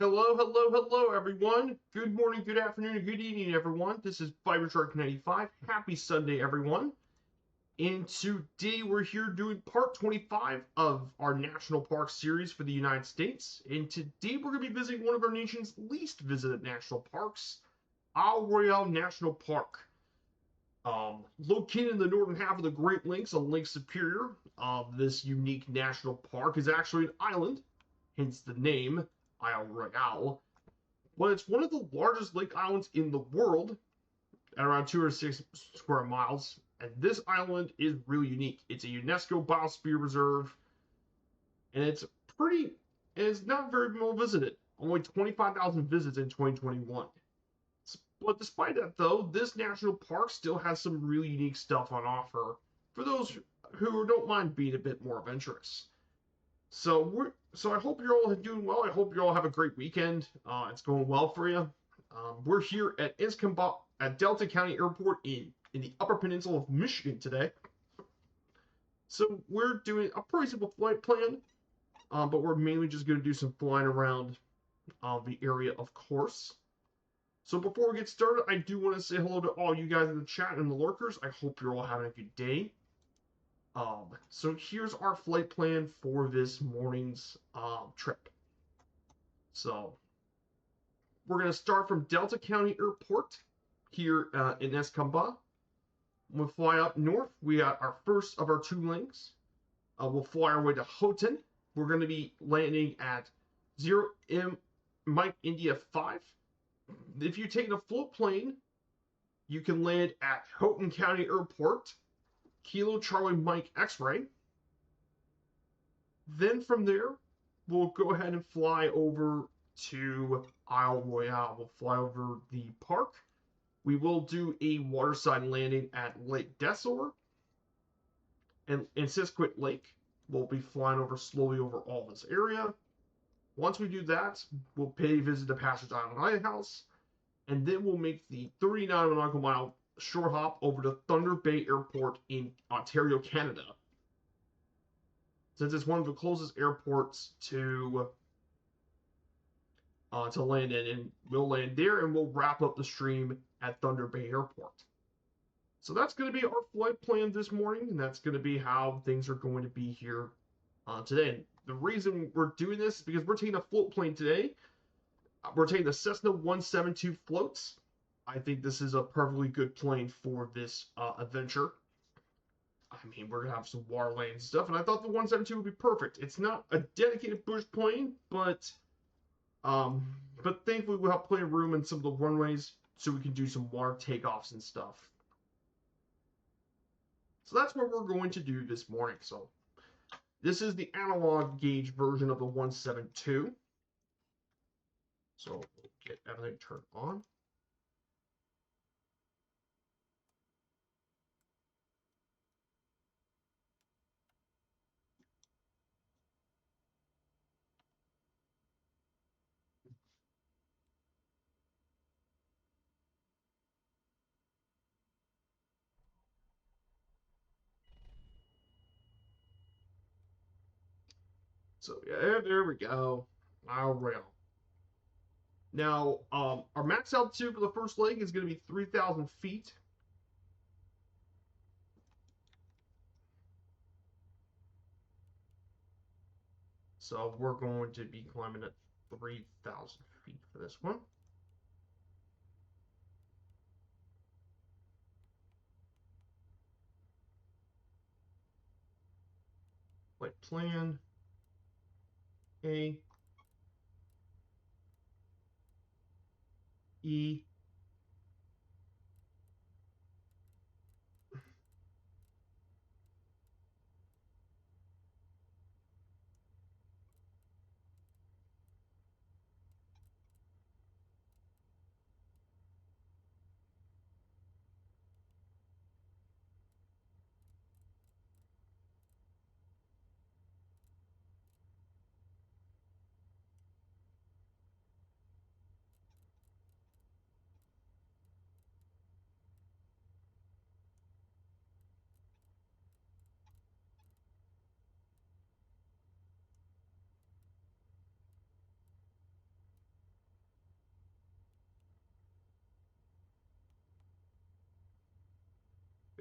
Hello, hello, hello, everyone. Good morning, good afternoon, and good evening, everyone. This is FiberShark95. Happy Sunday, everyone. And today we're here doing part 25 of our National Park series for the United States. And today we're going to be visiting one of our nation's least visited national parks, Royale National Park. Located in the northern half of the Great Lakes on Lake Superior, this unique national park is actually an island, hence the name, Isle Royale. But it's one of the largest lake islands in the world, at around 206 square miles. And this island is really unique. It's a UNESCO Biosphere Reserve, and it's not very well visited. Only 25,000 visits in 2021. But despite that, though, this national park still has some really unique stuff on offer for those who don't mind being a bit more adventurous. So I hope you're all doing well. I hope you all have a great weekend. It's going well for you. We're here at Delta County Airport in the Upper Peninsula of Michigan today. So we're doing a pretty simple flight plan, but we're mainly just going to do some flying around the area, of course. So before we get started, I do want to say hello to all you guys in the chat and the lurkers. I hope you're all having a good day. So here's our flight plan for this morning's trip. So we're going to start from Delta County Airport here in Escambia. We'll fly up north. We got our first of our two links. We'll fly our way to Houghton. We're going to be landing at 0M Mike India 5. If you take a float plane, you can land at Houghton County Airport, Kilo Charlie Mike X-Ray. Then from there, we'll go ahead and fly over to Isle Royale. We'll fly over the park. We will do a waterside landing at Lake Desor and Sisquit Lake. We'll be flying slowly over all this area. Once we do that, we'll pay a visit to Passage Island Lighthouse, and then we'll make the 39 nautical mile short hop over to Thunder Bay Airport in Ontario, Canada. Since it's one of the closest airports to land in, and we'll land there, and we'll wrap up the stream at Thunder Bay Airport. So that's going to be our flight plan this morning, and that's going to be how things are going to be here today. And the reason we're doing this is because we're taking a float plane today. We're taking the Cessna 172 floats. I think this is a perfectly good plane for this adventure. I mean, we're going to have some water lanes and stuff, and I thought the 172 would be perfect. It's not a dedicated bush plane, but thankfully we'll have plenty of room in some of the runways so we can do some water takeoffs and stuff. So that's what we're going to do this morning. So this is the analog gauge version of the 172. So we'll get everything turned on. So yeah, there we go. Isle Royale. Now, our max altitude for the first leg is going to be 3,000 feet. So we're going to be climbing at 3,000 feet for this one. Flight plan. A. E.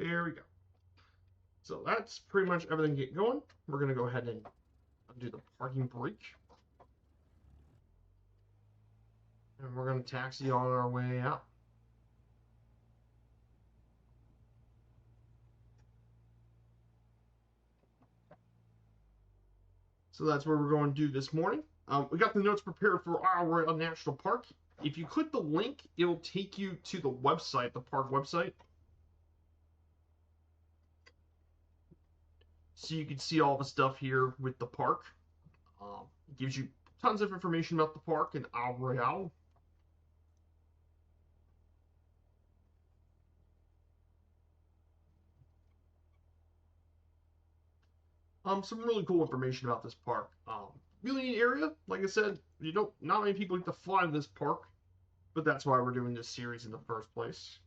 There we go. So that's pretty much everything get going. We're going to go ahead and do the parking brake. And we're going to taxi on our way out. So that's what we're going to do this morning. We got the notes prepared for Royale National Park. If you click the link, it'll take you to the website, the park website. So you can see all the stuff here with the park. It gives you tons of information about the park and Royale. Some really cool information about this park. Really neat area. Like I said, not many people get to fly to this park, but that's why we're doing this series in the first place.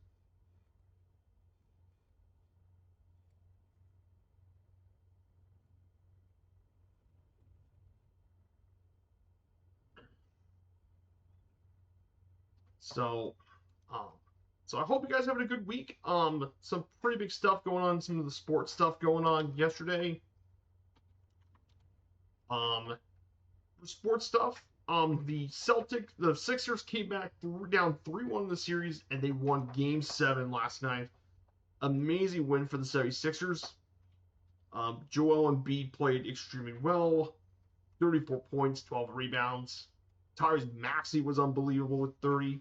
So, um, so I hope you guys having a good week. Some pretty big stuff going on. Some of the sports stuff going on yesterday. Sports stuff. The Sixers came back down 3-1 in the series, and they won Game 7 last night. Amazing win for the 76ers. Joel Embiid played extremely well. 34 points, 12 rebounds. Tyrese Maxey was unbelievable with 30.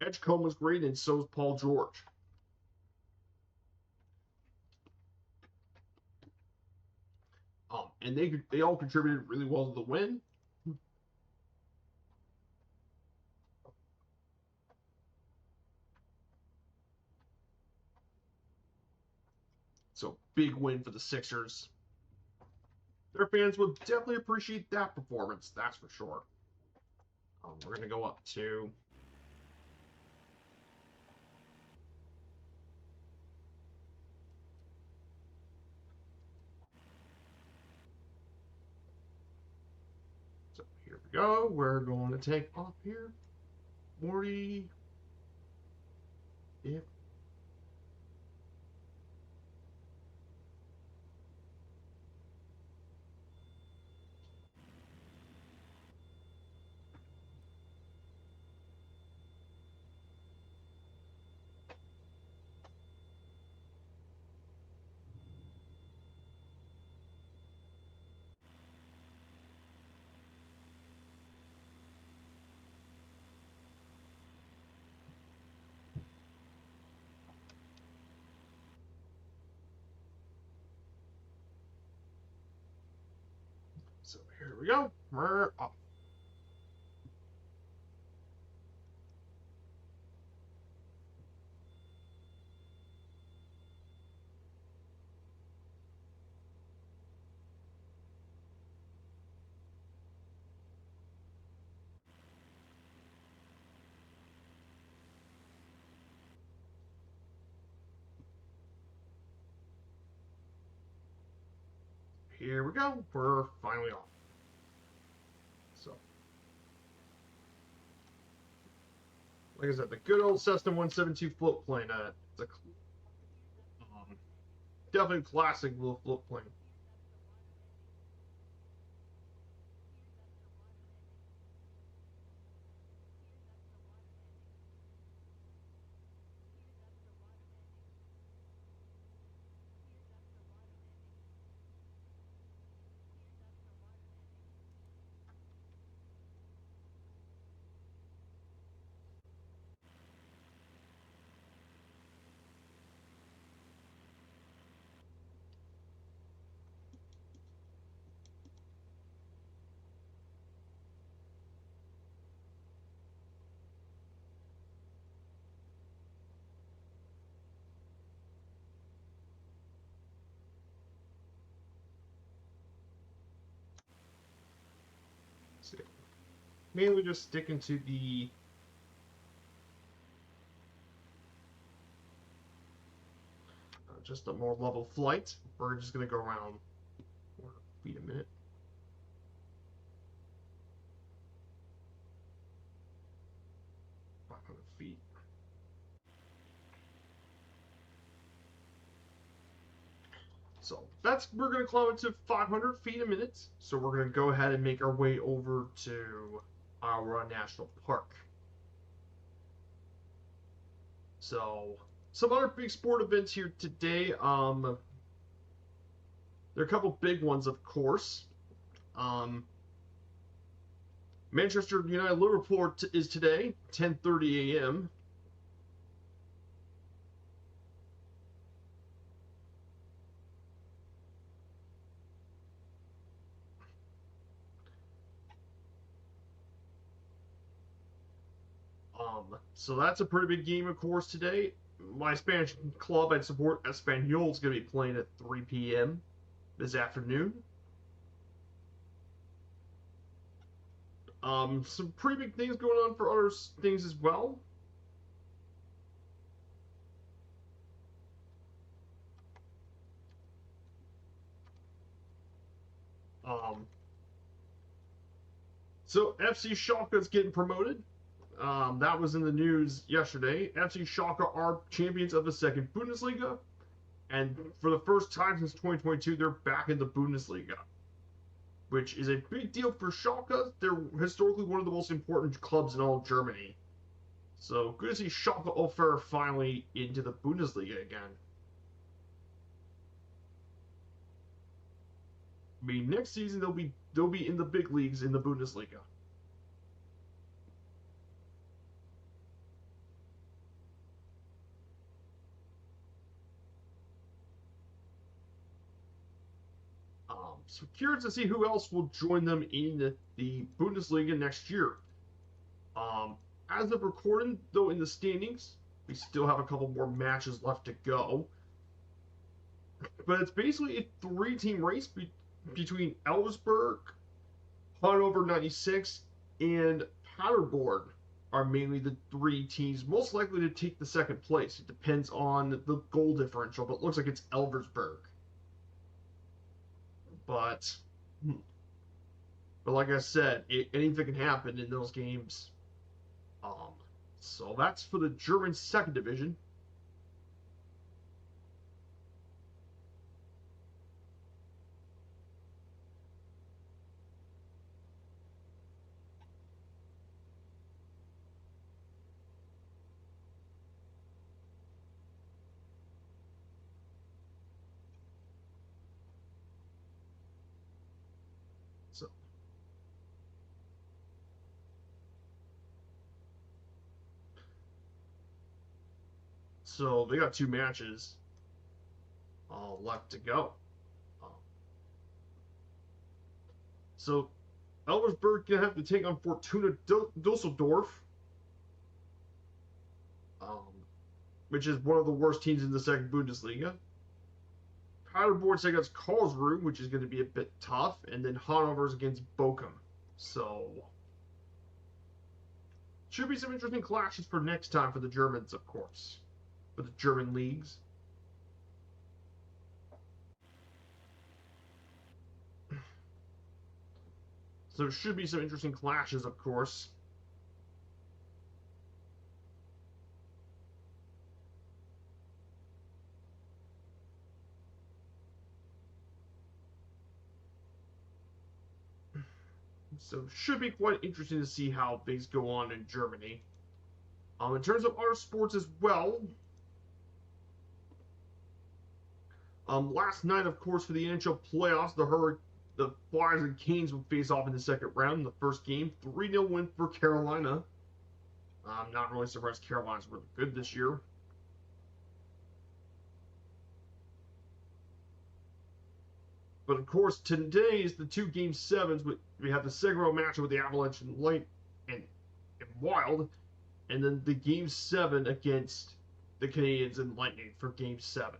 Edgecombe was great, and so was Paul George. And they all contributed really well to the win. So big win for the Sixers. Their fans will definitely appreciate that performance, that's for sure. We're going to go up to So here we go. We're going to take off here. Morty. Yep. So here we go. We're off. Here we go. We're finally off. So, like I said, the good old Cessna 172 float plane. It's a definitely classic little float plane. So, mainly just sticking to the just a more level flight. We're just going to go around 400 feet a minute. Feet. So we're going to climb it to 500 feet a minute. So we're going to go ahead and make our way over to our national park. So some other big sport events here today. There are a couple big ones, of course. Manchester United Liverpool is today, 10:30 a.m. So that's a pretty big game, of course, today. My Spanish club I support, Espanyol, is going to be playing at 3 p.m. this afternoon. Some pretty big things going on for other things as well. Um, so FC Schalke is getting promoted. That was in the news yesterday. FC Schalke are champions of the second Bundesliga, and for the first time since 2022, they're back in the Bundesliga, which is a big deal for Schalke. They're historically one of the most important clubs in all of Germany. So good to see Schalke 04 finally into the Bundesliga again. I mean, next season they'll be in the big leagues in the Bundesliga. So curious to see who else will join them in the Bundesliga next year. As of recording, though, in the standings, we still have a couple more matches left to go. But it's basically a three-team race between Elversberg, Hannover 96, and Paderborn are mainly the three teams most likely to take the second place. It depends on the goal differential, but it looks like it's Elversberg. But like I said, anything can happen in those games. So that's for the German second division. So they got two matches left to go. Um, so Elversberg gonna have to take on Fortuna Dusseldorf, um, which is one of the worst teams in the second Bundesliga. Paderborn's against Karlsruhe, which is going to be a bit tough, and then Hannover's against Bochum. So should be some interesting clashes for next time for the Germans, of course, for the German leagues. So it should be some interesting clashes, of course. So should be quite interesting to see how things go on in Germany. In terms of other sports as well, last night, of course, for the NHL playoffs, the Flyers and Canes would face off in the second round. In the first game, 3-0 win for Carolina. I'm not really surprised Carolina's really good this year. But of course, today is the two game sevens. We have the second round matchup with the Avalanche and Light and Wild, and then the game 7 against the Canadiens and Lightning for game 7.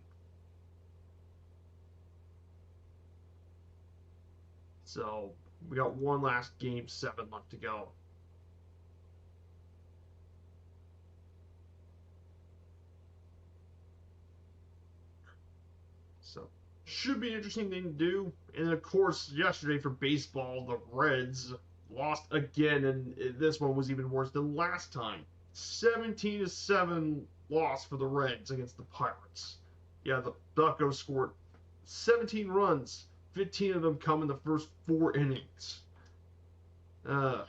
So we got one last game 7 left to go. So should be an interesting thing to do. And of course, yesterday for baseball, the Reds lost again, and this one was even worse than last time. 17-7 loss for the Reds against the Pirates. Yeah, the Buccos scored 17 runs, 15 of them come in the first 4 innings. Uh,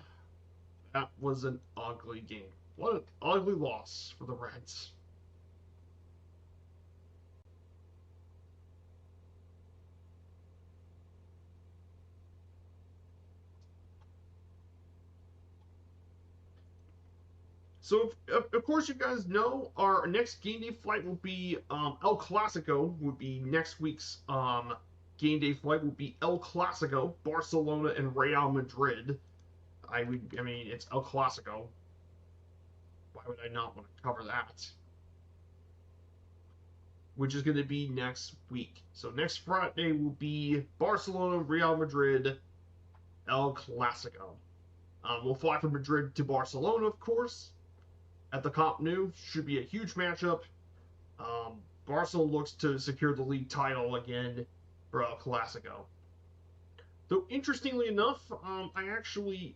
that was an ugly game. What an ugly loss for the Reds. So, of course, you guys know our next game day flight will be El Clasico. Would be next week's game day flight. Will be El Clasico, Barcelona and Real Madrid. I mean, it's El Clasico. Why would I not want to cover that? Which is going to be next week. So next Friday will be Barcelona, Real Madrid, El Clasico. We'll fly from Madrid to Barcelona, of course, at the Camp Nou. Should be a huge matchup. Barcelona looks to secure the league title again for El Clasico. Though interestingly enough, I'll actually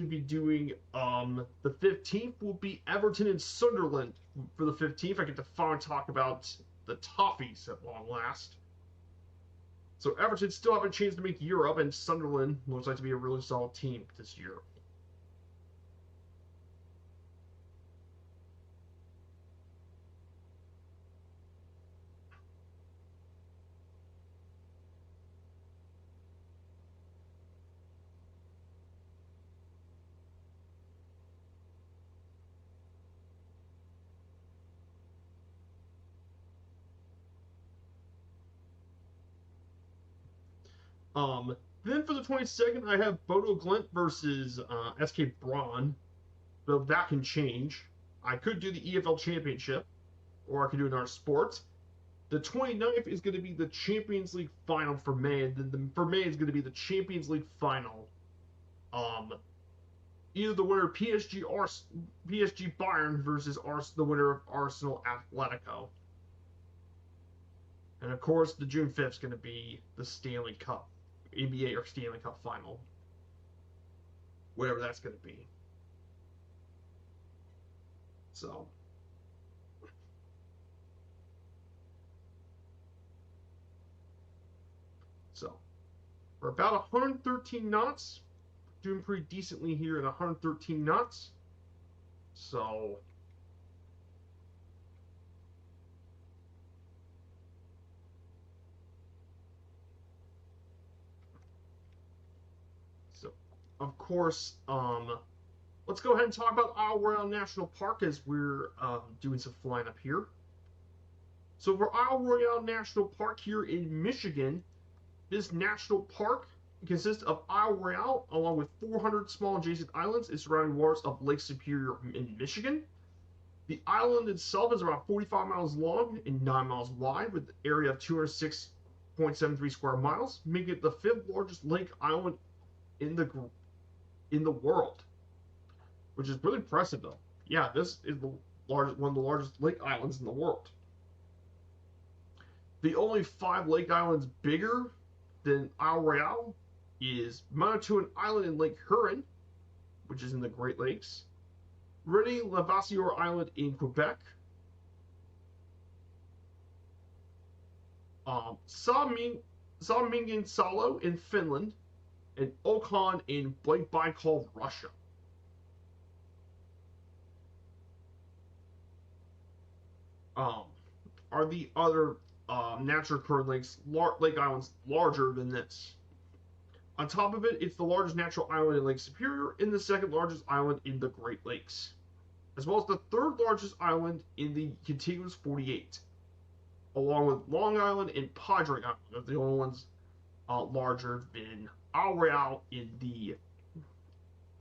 be doing the 15th will be Everton and Sunderland for the 15th. I get to finally talk about the Toffees at long last. So Everton still have a chance to make Europe, and Sunderland looks like to be a really solid team this year. Then for the 22nd, I have Bodo Glint versus SK Braun. So that can change. I could do the EFL Championship, or I could do another sport. The 29th is going to be the Champions League final for May, and then for May is going to be the Champions League final. Either the winner of PSG Bayern versus the winner of Arsenal Atletico. And of course, the June 5th is going to be the Stanley Cup, NBA or Stanley Cup final. Whatever that's going to be. So. We're about 113 knots. Doing pretty decently here at 113 knots. So. Of course, let's go ahead and talk about Isle Royale National Park as we're doing some flying up here. So for Isle Royale National Park here in Michigan, this national park consists of Isle Royale along with 400 small adjacent islands and surrounding waters of Lake Superior in Michigan. The island itself is around 45 miles long and 9 miles wide with an area of 206.73 square miles, making it the 5th largest lake island in the world, which is really impressive though. Yeah, this is one of the largest lake islands in the world. The only 5 lake islands bigger than Isle Royale is Manitoulin Island in Lake Huron, which is in the Great Lakes, René-Lavassieur Island in Quebec, Salmingen Salo in Finland, and Okon in Lake Baikal, Russia. Are the other natural occurring lake islands larger than this? On top of it, it's the largest natural island in Lake Superior and the 2nd largest island in the Great Lakes, as well as the 3rd largest island in the contiguous 48, along with Long Island and Padre Island. They're the only ones larger than Isle Royale in the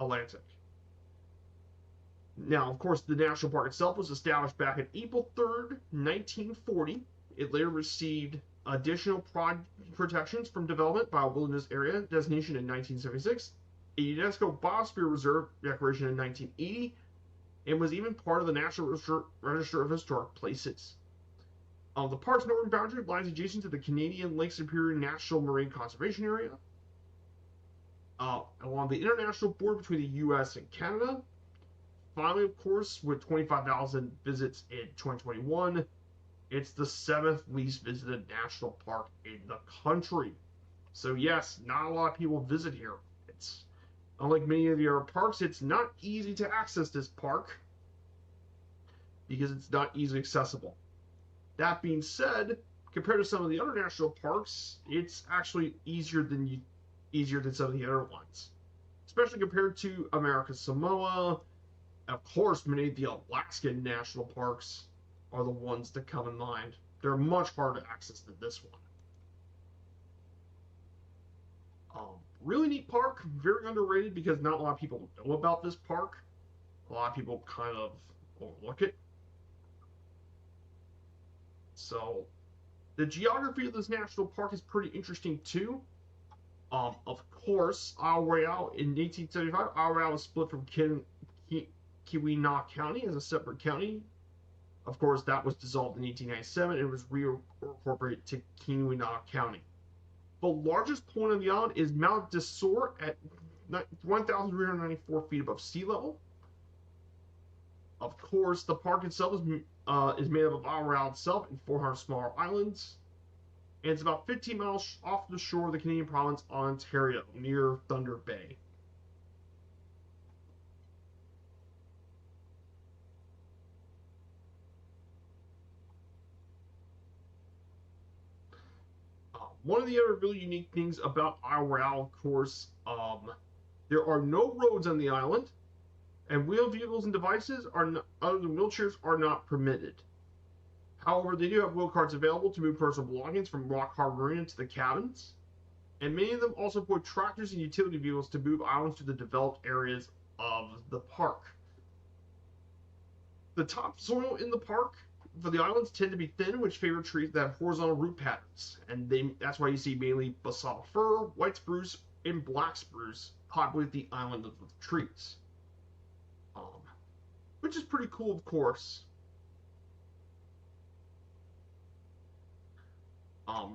Atlantic. Now, of course, the national park itself was established back on April 3rd, 1940. It later received additional protections from development by a wilderness area designation in 1976, a UNESCO Biosphere Reserve declaration in 1980, and was even part of the National Register of Historic Places. The park's northern boundary lies adjacent to the Canadian Lake Superior National Marine Conservation Area, along the international border between the U.S. and Canada. Finally, of course, with 25,000 visits in 2021, It's the 7th least visited national park in the country. So yes, not a lot of people visit here. It's unlike many of the other parks, it's not easy to access this park because it's not easily accessible. That being said, compared to some of the other national parks, it's actually easier than some of the other ones, especially compared to American Samoa. Of course, many of the Alaskan national parks are the ones that come in mind. They're much harder to access than this one. Really neat park, very underrated because not a lot of people know about this park. A lot of people kind of overlook it. So the geography of this national park is pretty interesting too. Of course, Isle Royale in 1875, Isle Royale was split from Keweenaw County as a separate county. Of course, that was dissolved in 1897 and was reincorporated to Keweenaw County. The largest point on the island is Mount Desor at 1,394 feet above sea level. Of course, the park itself is made up of Isle Royale itself and 400 smaller islands. And it's about 15 miles off the shore of the Canadian province of Ontario, near Thunder Bay. One of the other really unique things about Isle Royale, of course, there are no roads on the island, and wheeled vehicles and devices other than wheelchairs are not permitted. However, they do have wheel carts available to move personal belongings from Rock Harbor Marina to the cabins, and many of them also employ tractors and utility vehicles to move islands to the developed areas of the park. The topsoil in the park for the islands tend to be thin, which favor trees that have horizontal root patterns, and that's why you see mainly basalt fir, white spruce, and black spruce populate the island with trees, which is pretty cool, of course.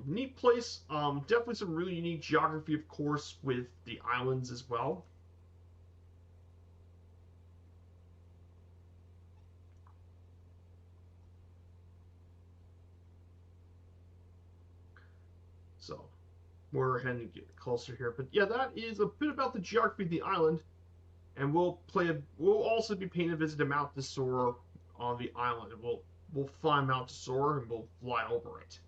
Neat place. Definitely some really unique geography, of course, with the islands as well. So we're heading to get closer here, but yeah, that is a bit about the geography of the island, and we'll also be paying a visit to Mount Desor on the island, and we'll find Mount Desor and we'll fly over it.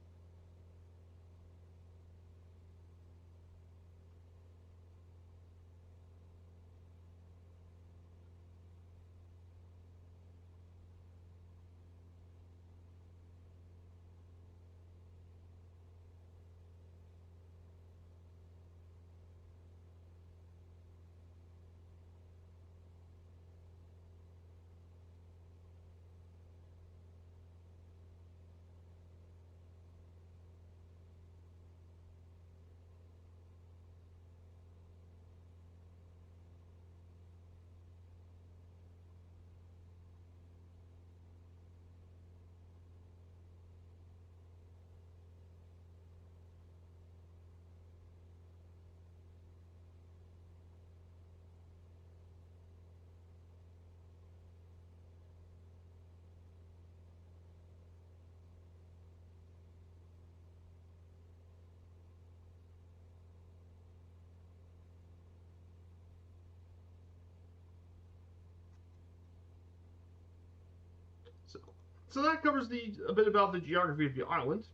So, so that covers a bit about the geography of the island.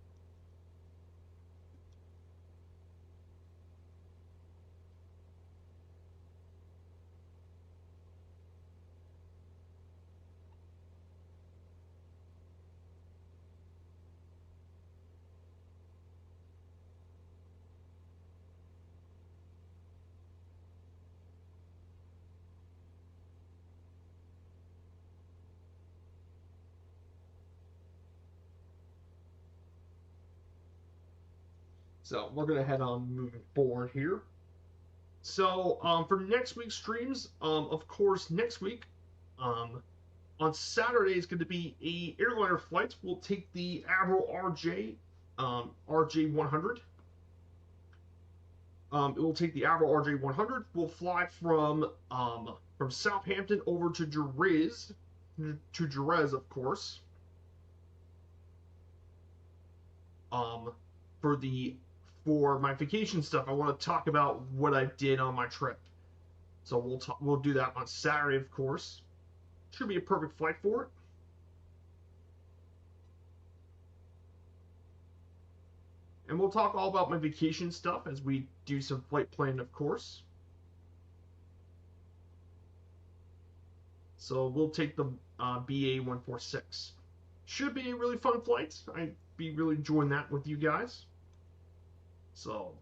So we're gonna head on moving forward here. So for next week's streams, of course, next week, um, on Saturday is going to be a airliner flight. We'll take the Admiral RJ 100. It will take the Admiral RJ 100. We'll fly from Southampton over to Jerez, of course. um, for the for my vacation stuff, I want to talk about what I did on my trip. So we'll do that on Saturday, of course. Should be a perfect flight for it. And we'll talk all about my vacation stuff as we do some flight planning, of course. So we'll take the BA146. Should be a really fun flight. I'd be really enjoying that with you guys. So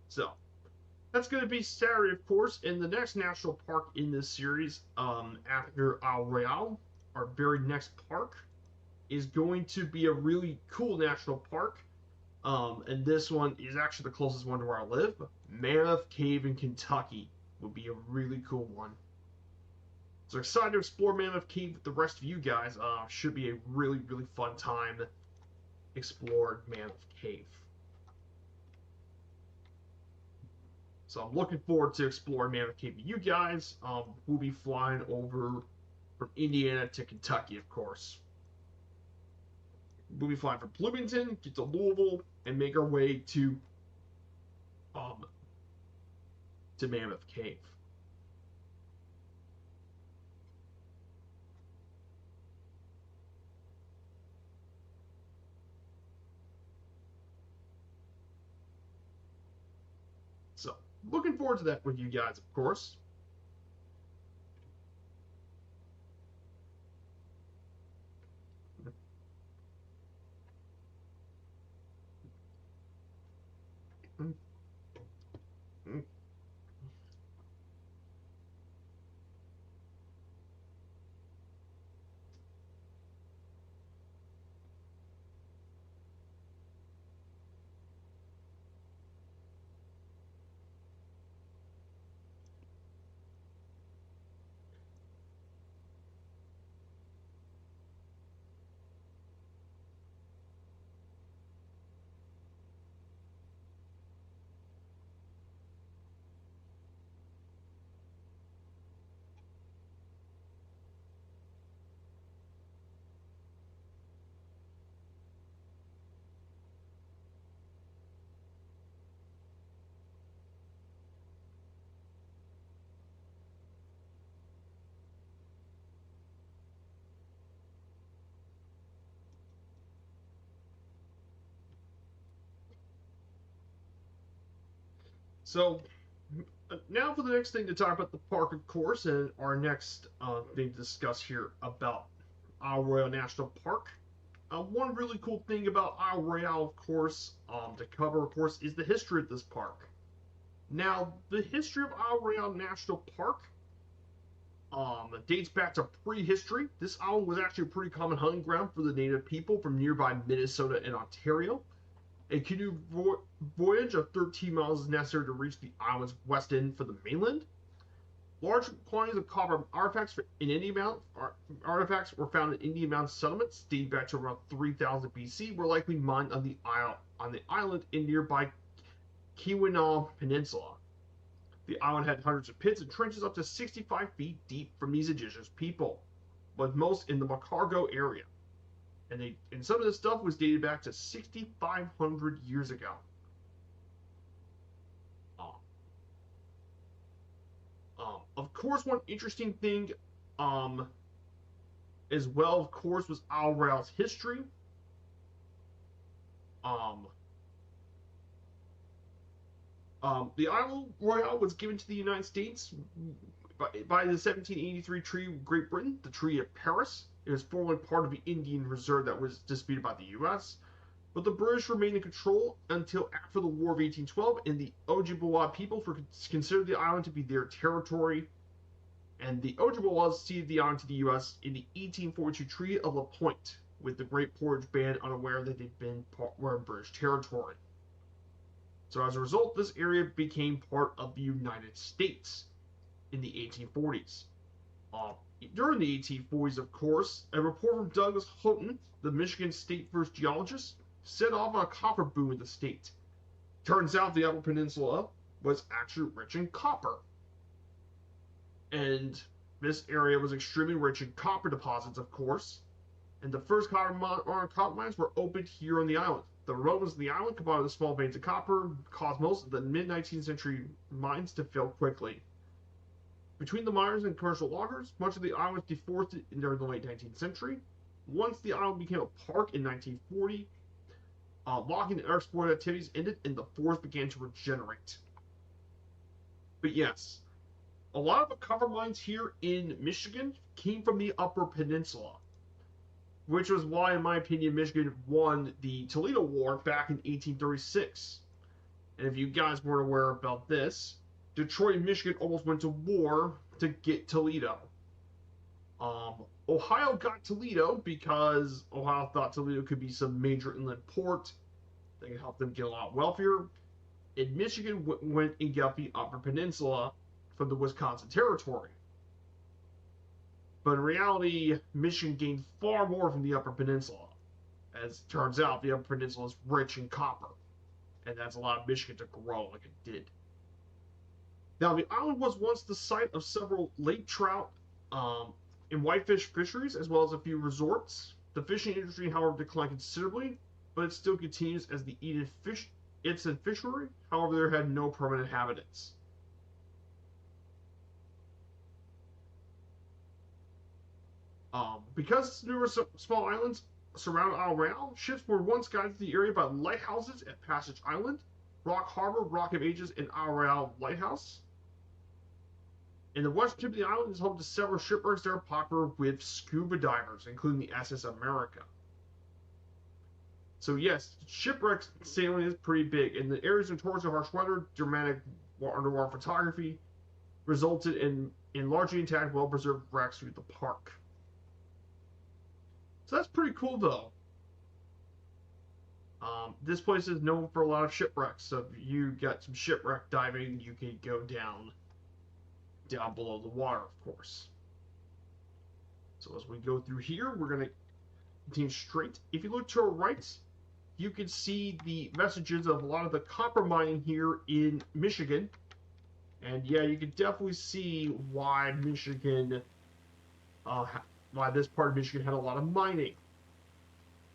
so that's going to be Saturday, of course. And the next national park in this series, after Isle Royale, our very next park, is going to be a really cool national park. And this one is actually the closest one to where I live. Mammoth Cave in Kentucky would be a really cool one. So excited to explore Mammoth Cave with the rest of you guys. Should be a really, really fun time exploring Mammoth Cave. So I'm looking forward to exploring Mammoth Cave with you guys. We'll be flying over from Indiana to Kentucky, of course. We'll be flying from Bloomington, get to Louisville, and make our way um, to Mammoth Cave. So looking forward to that with you guys, of course. So now for the next thing to talk about the park, of course, and our next thing to discuss here about Isle Royale National Park. One really cool thing about Isle Royale, of course, to cover, of course, is the history of this park. Now, the history of Isle Royale National Park dates back to prehistory. This island was actually a pretty common hunting ground for the native people from nearby Minnesota and Ontario. A canoe voyage of 13 miles is necessary to reach the island's west end for the mainland. Large quantities of copper artifacts were found in Indian Mountain settlements dating back to around 3000 BC. Were likely mined on the island in nearby Keweenaw Peninsula. The island had hundreds of pits and trenches up to 65 feet deep from these indigenous people. but most in the Macargo area. And some of this stuff was dated back to 6,500 years ago. Um, of course, one interesting thing um, as well, of course, was Isle Royale's history. Um, the Isle Royale was given to the United States by the 1783 Treaty with Great Britain, the Treaty of Paris. It was formerly part of the Indian Reserve that was disputed by the U.S., but the British remained in control until after the War of 1812, and the Ojibwa peoples were considered the island to be their territory, and the Ojibwas ceded the island to the U.S. in the 1842 Treaty of La Pointe, with the Great Portage Band unaware that were in British territory. So as a result, this area became part of the United States in the 1840s. During the 1840s, of course, a report from Douglas Houghton, the Michigan State first geologist, set off on a copper boom in the state. Turns out the Upper Peninsula was actually rich in copper. And this area was extremely rich in copper deposits, of course. And the first copper mines were opened here on the island. The Romans on the island, combined with the small veins of copper, caused most of the mid-19th century mines to fail quickly. Between the miners and commercial loggers, much of the island was deforested during the late 19th century. Once the island became a park in 1940, logging and export activities ended and the forest began to regenerate. But yes, a lot of the copper mines here in Michigan came from the Upper Peninsula, which was why, in my opinion, Michigan won the Toledo War back in 1836. And if you guys weren't aware about this, Detroit and Michigan almost went to war to get Toledo. Ohio got Toledo because Ohio thought Toledo could be some major inland port that could help them get a lot wealthier. And Michigan went and got the Upper Peninsula from the Wisconsin Territory. But in reality, Michigan gained far more from the Upper Peninsula. As it turns out, the Upper Peninsula is rich in copper, and that's allowed Michigan to grow like it did. Now, the island was once the site of several lake trout and whitefish fisheries, as well as a few resorts. The fishing industry, however, declined considerably, but it still continues as the Edson fishery. However, there had no permanent inhabitants. Because numerous small islands surround Isle Royale, ships were once guided to the area by lighthouses at Passage Island, Rock Harbor, Rock of Ages, and Isle Royale Lighthouse. And the western tip of the island is home to several shipwrecks that are popular with scuba divers, including the SS America. So yes, shipwreck sailing is pretty big, and the areas notorious for harsh weather, dramatic underwater photography, resulted in largely intact, well-preserved wrecks through the park. So that's pretty cool, though. This place is known for a lot of shipwrecks, so if you got some shipwreck diving, you can go down below the water, of course. So as we go through here, we're going to continue straight. If you look to our right, you can see the vestiges of a lot of the copper mining here in Michigan. And yeah, you can definitely see why Michigan, why this part of Michigan had a lot of mining.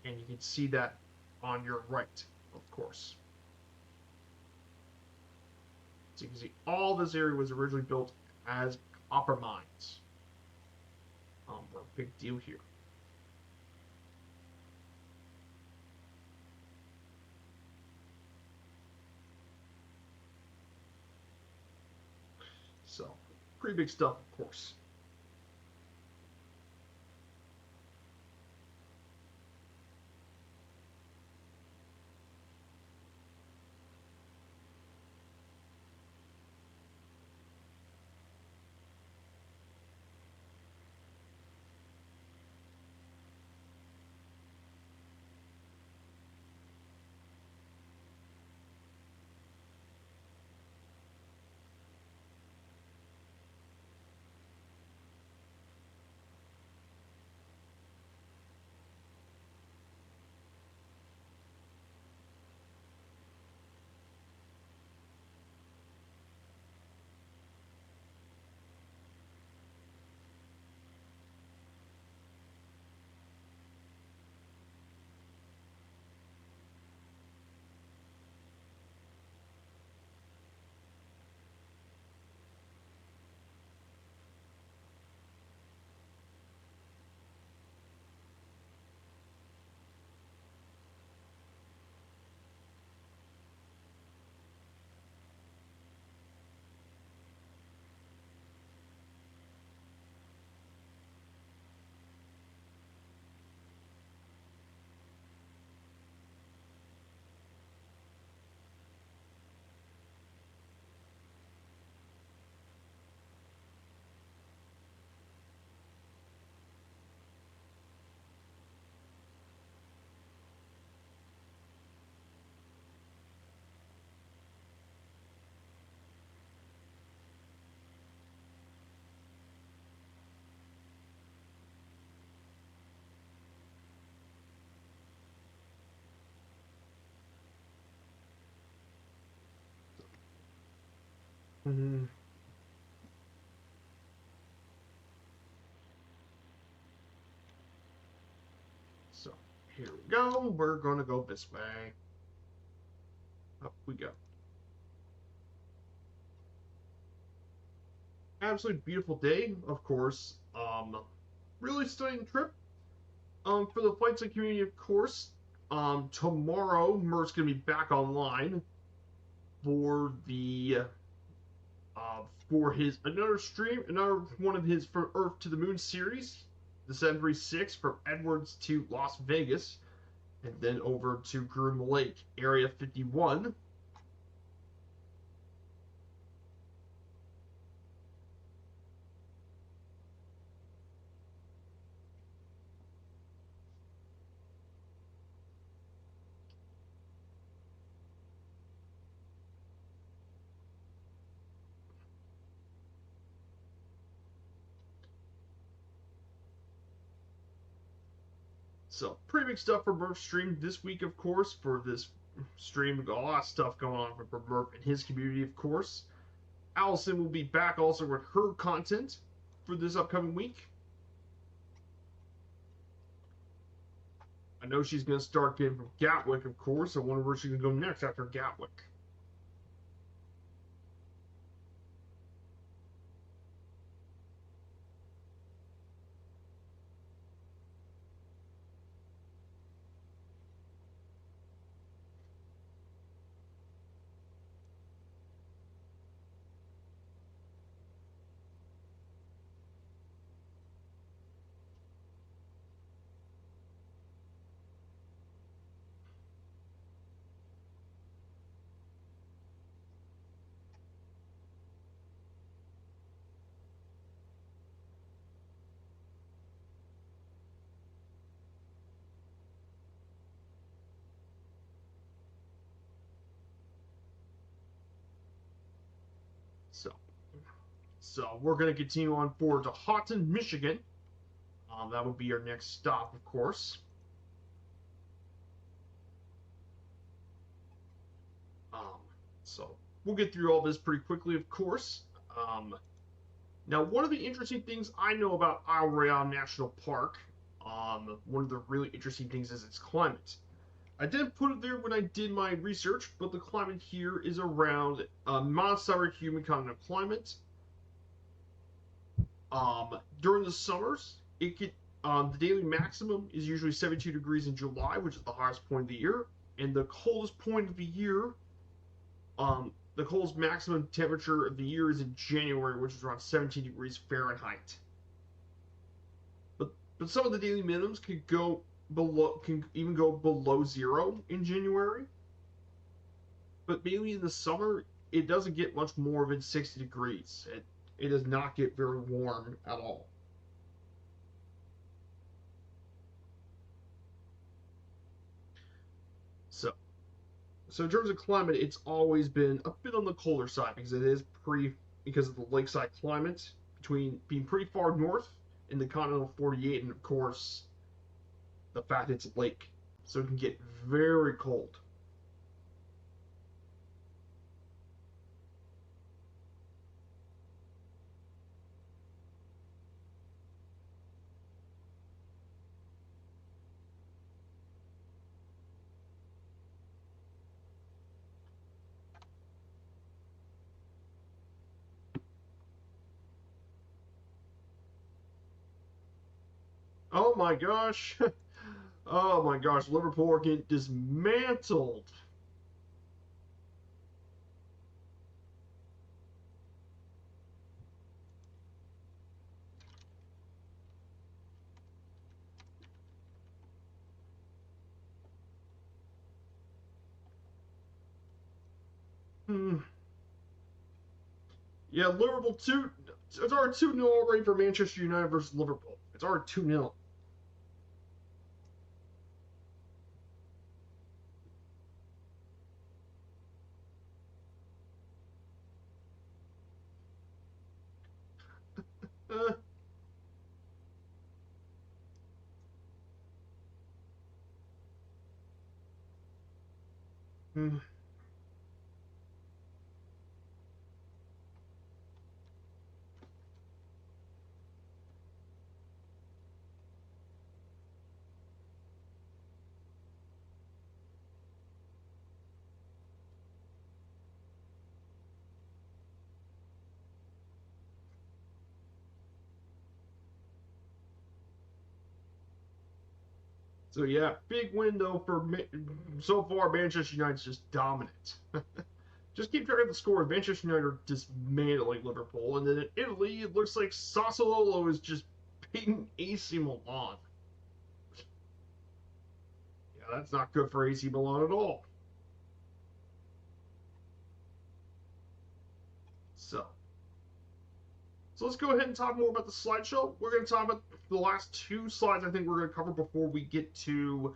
And you can see that on your right, of course. So you can see all this area was originally built as copper mines. We're a big deal here. So, pretty big stuff, of course. Mhm. So here we go. We're going to go this way. Up we go. Absolutely beautiful day, of course. Really stunning trip. For the flight sim community, of course. Tomorrow, Mer's gonna be back online for the for his another stream, another one of his from Earth to the Moon series, the 736 from Edwards to Las Vegas, and then over to Groom Lake, Area 51. So pretty big stuff for Murph's stream this week, of course. For this stream, we got a lot of stuff going on for Murph and his community, of course. Allison will be back also with her content for this upcoming week. I know she's going to start getting from Gatwick, of course. I wonder where she's going to go next after Gatwick. So, so we're going to continue on forward to Houghton, Michigan. That would be our next stop, of course. Um, so we'll get through all this pretty quickly, of course. Now, one of the interesting things I know about Isle Royale National Park, one of the really interesting things is its climate. I didn't put it there when I did my research, but the climate here is around moderate humid continental climate. During the summers, it could the daily maximum is usually 72 degrees in July, which is the highest point of the year, and the coldest point of the year, the coldest maximum temperature of the year is in January, which is around 17 degrees Fahrenheit. But some of the daily minimums can even go below zero in January. But mainly in the summer, it doesn't get much more than 60 degrees. It does not get very warm at all. So, so in terms of climate, it's always been a bit on the colder side because of the lakeside climate between being pretty far north in the continental 48, and of course the fact it's a lake, so it can get very cold. Oh my gosh! Oh my gosh! Liverpool are getting dismantled. Hmm. Yeah, Liverpool two. It's already 2-0 already for Manchester United versus Liverpool. It's already 2-0. Uh, hmm. So yeah, big window for so far. Manchester United's just dominant. Just keep track of the score. Manchester United are dismantling Liverpool, and then in Italy, it looks like Sassuolo is just beating AC Milan. Yeah, that's not good for AC Milan at all. So, so let's go ahead and talk more about the slideshow. We're going to talk about the last two slides I think we're going to cover before we get to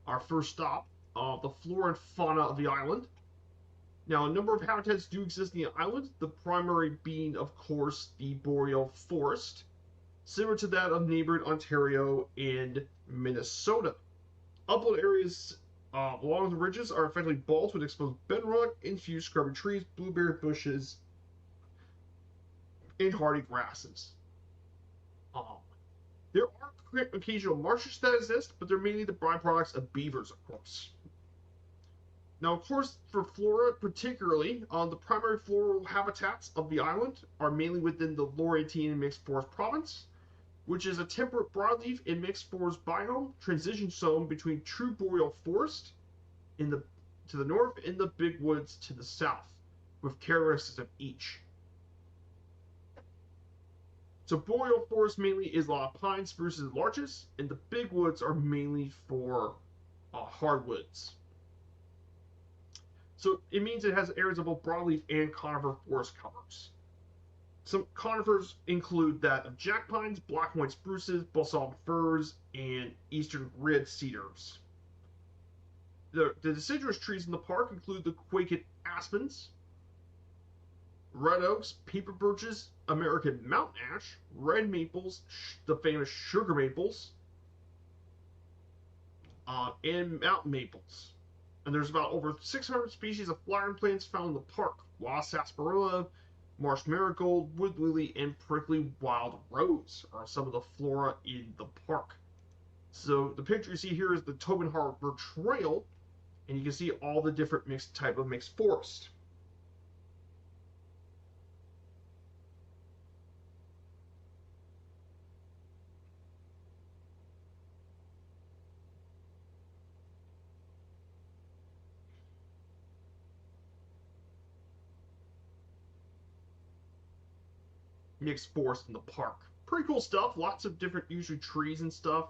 our first stop, the flora and fauna of the island. Now, a number of habitats do exist in the island, the primary being, of course, the boreal forest, similar to that of neighboring Ontario and Minnesota. Upland areas along the ridges are effectively bald with exposed bedrock, infused scrubby trees, blueberry bushes, and hardy grasses. Um, there are occasional marshes that exist, but they're mainly the byproducts of beavers, of course. Now, of course, for flora particularly, the primary floral habitats of the island are mainly within the Laurentian mixed forest province, which is a temperate broadleaf and mixed forest biome transition zone between true boreal forest in the to the north and the big woods to the south, with characteristics of each. So boreal forest mainly is a lot of pines, spruces, and larches, and the big woods are mainly for hardwoods. So it means it has areas of both broadleaf and conifer forest covers. Some conifers include that of jack pines, black and white spruces, balsamic firs, and eastern red cedars. The deciduous trees in the park include the Quaking aspens, red oaks, paper birches, American mountain ash, red maples, the famous sugar maples, and mountain maples. And there's about over 600 species of flowering plants found in the park. Wild sarsaparilla, marsh marigold, wood lily, and prickly wild rose are some of the flora in the park. So the picture you see here is the Tobin Harbor Trail, and you can see all the different type of mixed forest. Mixed forest in the park. Pretty cool stuff. Lots of different usually trees and stuff.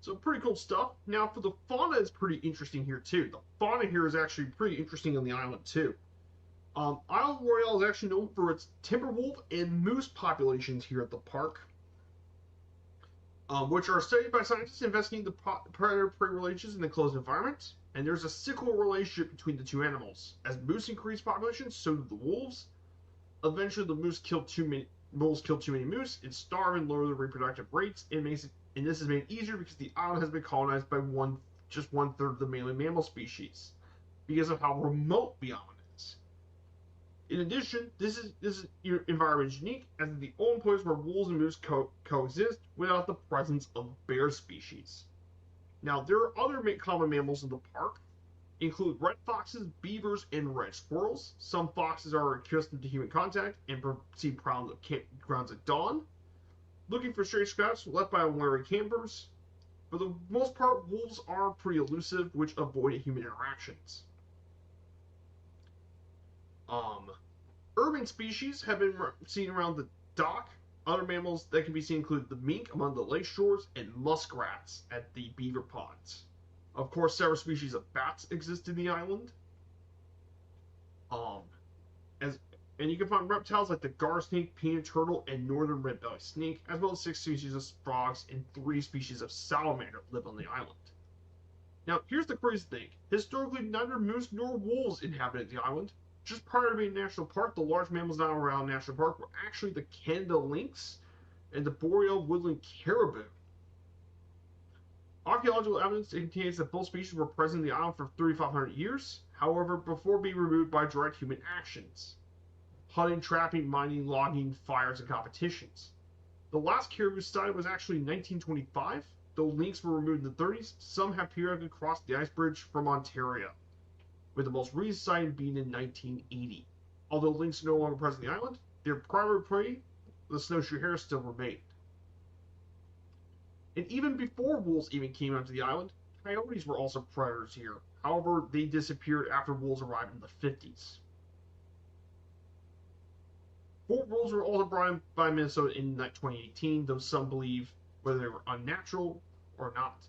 So pretty cool stuff. Now for the fauna is pretty interesting here too. The fauna here is actually pretty interesting on the island too. Isle Royale is actually known for its timber wolf and moose populations here at the park, which are studied by scientists investigating the predator-prey relations in the closed environment. And there's a cyclical relationship between the two animals. As moose increase population, so do the wolves. Eventually, the moose kill too many wolves kill too many moose and starve and lower the reproductive rates. And this is made easier because the island has been colonized by just one third of the mainland mammal species, because of how remote the island is. In addition, this environment is unique as the only place where wolves and moose coexist without the presence of bear species. Now, there are other common mammals in the park, include red foxes, beavers, and red squirrels. Some foxes are accustomed to human contact and perceive grounds at dawn, looking for stray scraps left by unwary campers. For the most part, wolves are pretty elusive, which avoid human interactions. Urban species have been seen around the dock. Other mammals that can be seen include the mink among the lake shores and muskrats at the beaver ponds. Of course, several species of bats exist in the island. And you can find reptiles like the gar snake, peanut turtle, and northern red-bellied snake, as well as 6 species of frogs and 3 species of salamander live on the island. Now, here's the crazy thing. Historically, neither moose nor wolves inhabited the island. Just prior to being a national park, the large mammals now around National Park were actually the Canada lynx and the boreal woodland caribou. Archaeological evidence indicates that both species were present in the island for 3,500 years, however, before being removed by direct human actions hunting, trapping, mining, logging, fires, and competitions. The last caribou sighting was actually in 1925. Though lynx were removed in the 30s, some have periodically crossed the ice bridge from Ontario, with the most recent sighting being in 1980. Although lynx are no longer present on the island, their primary prey, the snowshoe hare, still remained. And even before wolves even came onto the island, coyotes were also predators here. However, they disappeared after wolves arrived in the 50s. Four wolves were also brought in by Minnesota in 2018, though some believe whether they were unnatural or not.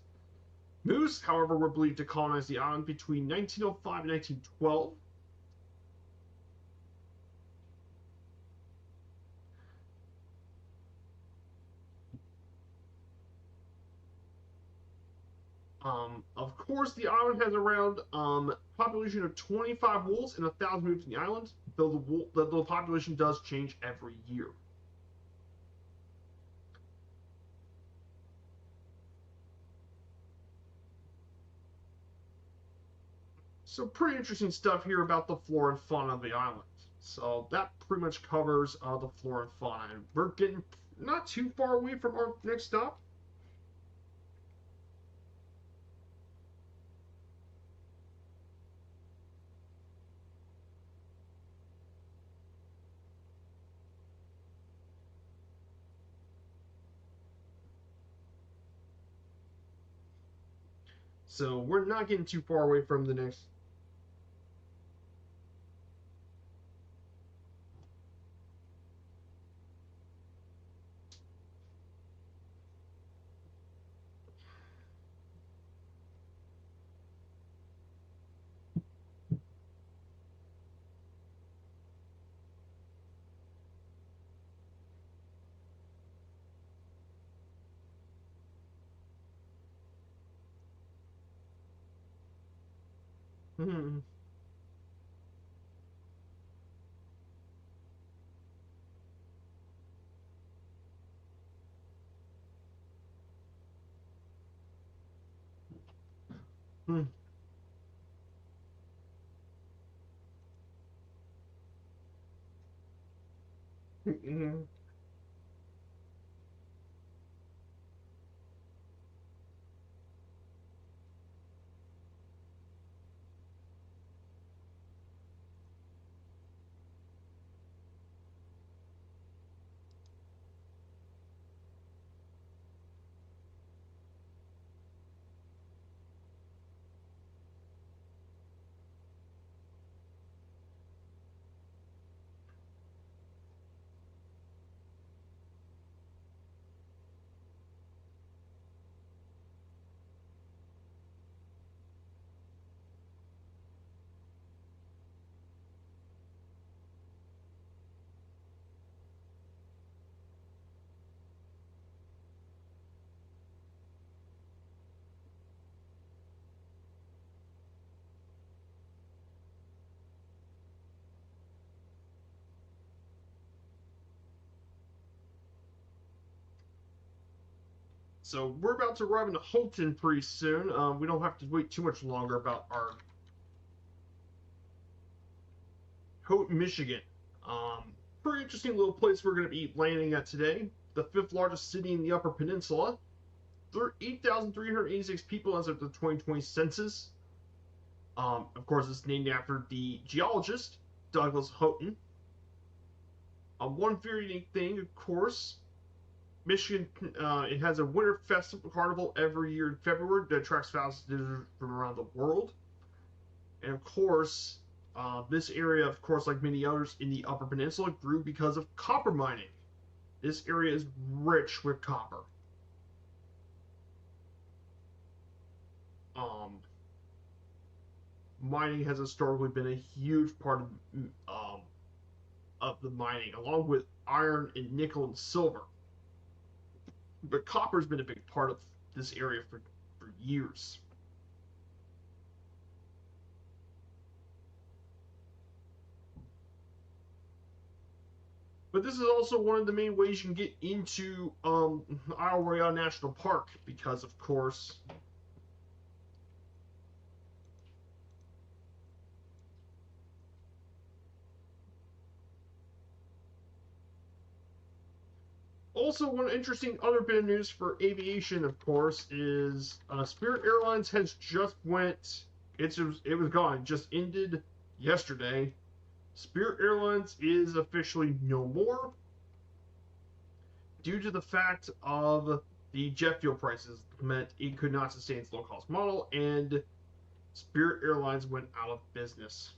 Moose, however, were believed to colonize the island between 1905 and 1912. Of course, the island has around population of 25 wolves and 1,000 moose in the island, though the population does change every year. So pretty interesting stuff here about the flora and fauna of the island. So that pretty much covers the flora and fauna. And we're getting not too far away from our next stop. So we're not getting too far away from the next. Hmm. Hmm. Hmm. So we're about to arrive in Houghton pretty soon. We don't have to wait too much longer about our Houghton, Michigan. Pretty interesting little place we're going to be landing at today. The fifth largest city in the Upper Peninsula. 8,386 people as of the 2020 census. Of course, it's named after the geologist Douglas Houghton. One very unique thing, of course, Michigan. It has a winter festival carnival every year in February that attracts thousands of visitors from around the world. And of course, this area, of course, like many others in the Upper Peninsula, grew because of copper mining. This area is rich with copper. Um, Mining has historically been a huge part of the mining, along with iron and nickel and silver. But copper's been a big part of this area for years. But this is also one of the main ways you can get into Isle Royale National Park because, of course, also one interesting other bit of news for aviation, of course, is Spirit Airlines has just went. It was gone. It just ended yesterday. Spirit Airlines is officially no more due to the fact of the jet fuel prices meant it could not sustain its low cost model, and Spirit Airlines went out of business.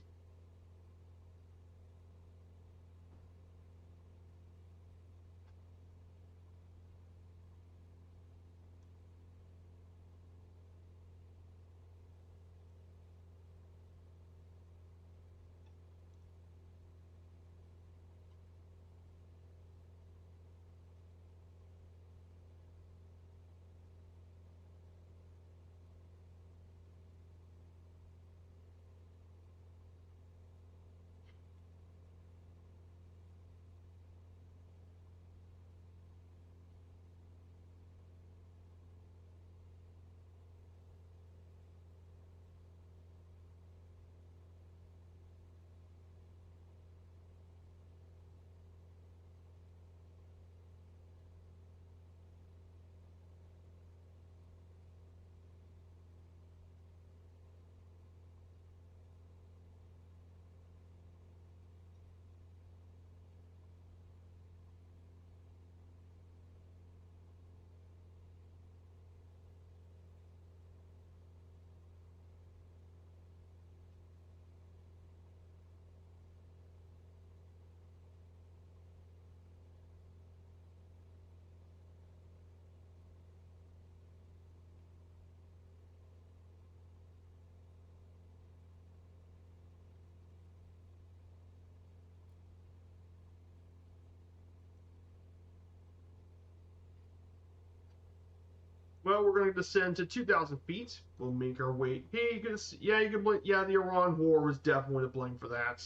Well, we're going to descend to 2,000 feet. We'll make our way. Hey, you can see, yeah, you can blame. Yeah, the Iran War was definitely to blame for that.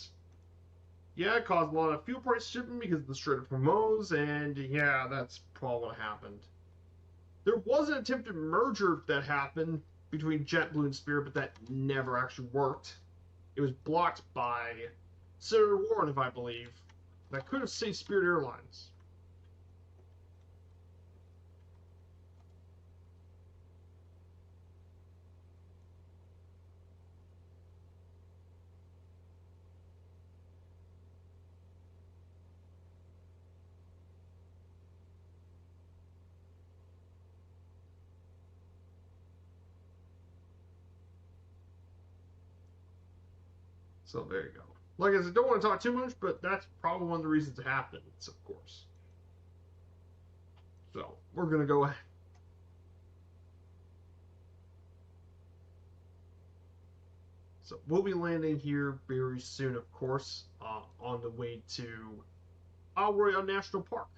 Yeah, it caused a lot of fuel price shipping because of the Strait of Hormuz, and yeah, that's probably what happened. There was an attempted merger that happened between JetBlue and Spirit, but that never actually worked. It was blocked by Senator Warren, if I believe. That could have saved Spirit Airlines. So there you go. Like I said, don't want to talk too much, but that's probably one of the reasons it happened, of course. So we're gonna go ahead. So we'll be landing here very soon, of course, on the way to Royale National Park.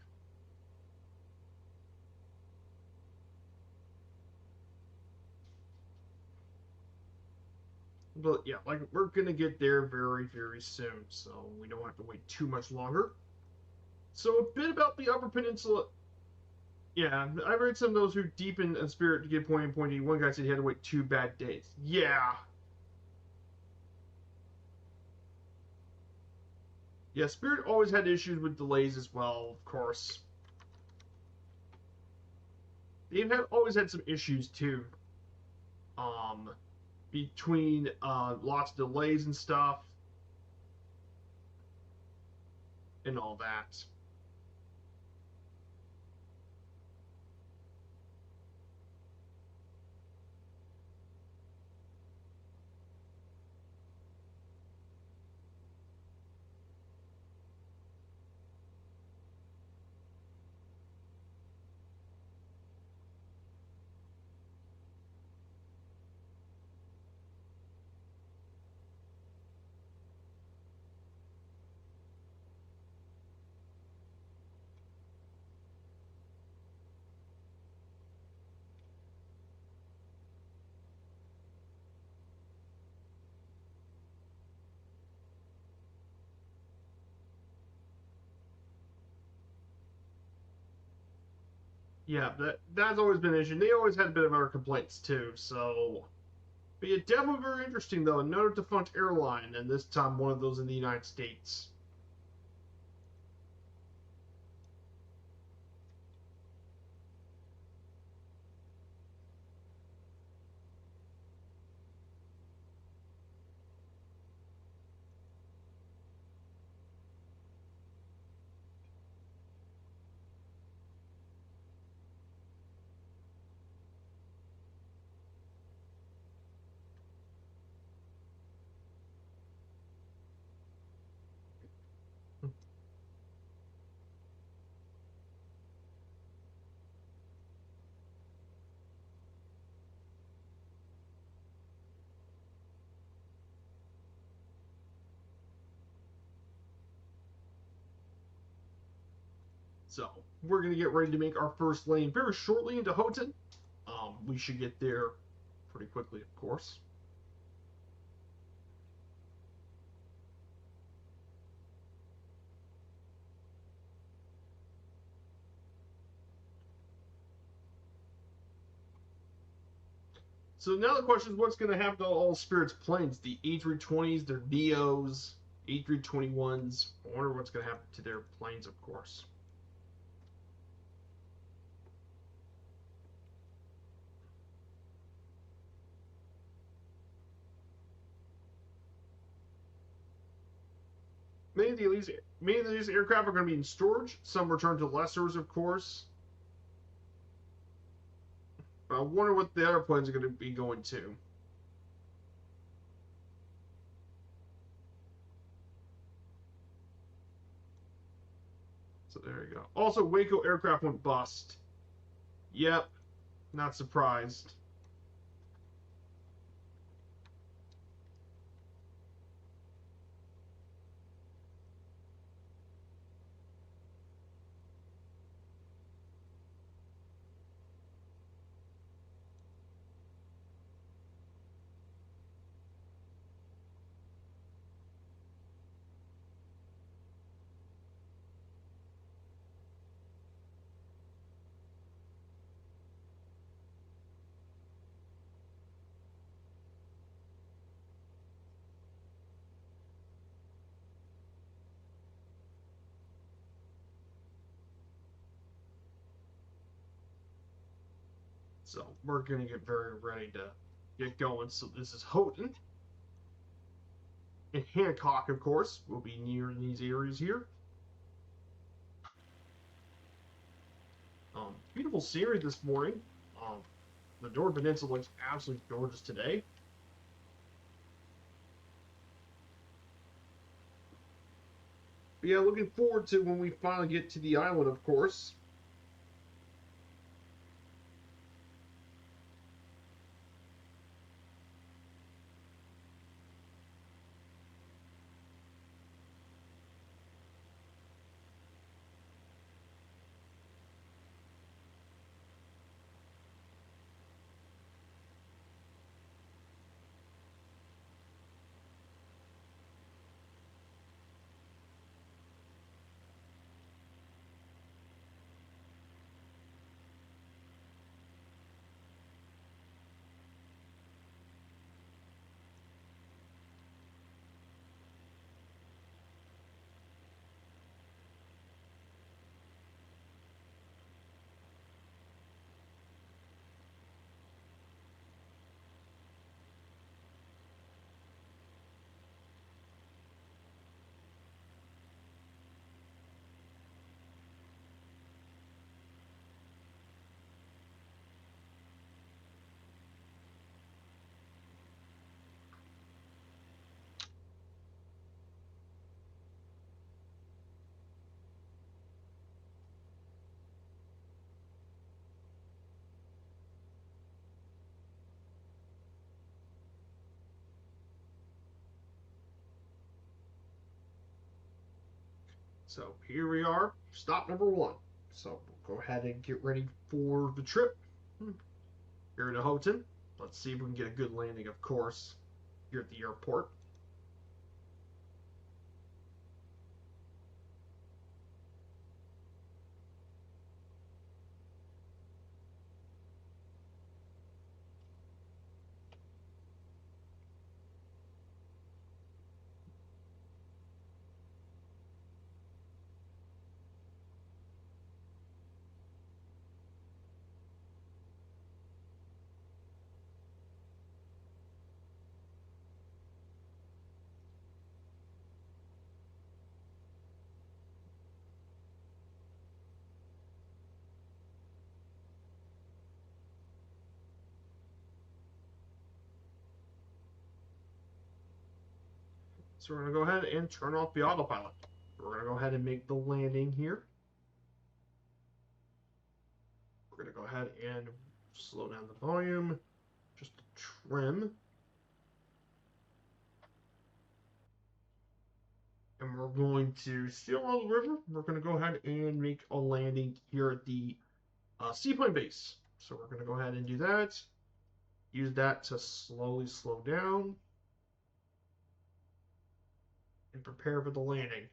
But yeah, like we're gonna get there very, very soon, so we don't have to wait too much longer. So a bit about the Upper Peninsula. Yeah, I've read some of those who deep in spirit to get point A, point B. One guy said he had to wait 2 bad days. Yeah, yeah. Spirit always had issues with delays as well. Of course, they've always had some issues too. Um, between lots of delays and stuff and all that. Yeah, that's always been an issue. They always had a bit of our complaints too. So, but yeah, definitely very interesting though. Another defunct airline, and this time one of those in the United States. So we're gonna get ready to make our first lane very shortly into Houghton. We should get there pretty quickly, of course. So now the question is, what's going to happen to all Spirit's planes? The A320s, their Neos, A321s. I wonder what's going to happen to their planes, of course. Many of these aircraft are going to be in storage. Some return to lessors, of course. But I wonder what the other planes are going to be going to. So there you go. Also, Waco aircraft went bust. Yep, not surprised. So we're going to get very ready to get going. So this is Houghton. And Hancock, of course, will be near these areas here. Beautiful scenery this morning. The Dora Peninsula looks absolutely gorgeous today. But yeah, looking forward to when we finally get to the island, of course. So here we are, stop number one. So we'll go ahead and get ready for the trip here to Houghton. Let's see if we can get a good landing, of course, here at the airport. So we're going to go ahead and turn off the autopilot. We're going to go ahead and make the landing here. We're going to go ahead and slow down the volume, just to trim. And we're going to sail on the river. We're going to go ahead and make a landing here at the seaplane base. So we're going to go ahead and do that. Use that to slowly slow down and prepare for the landing.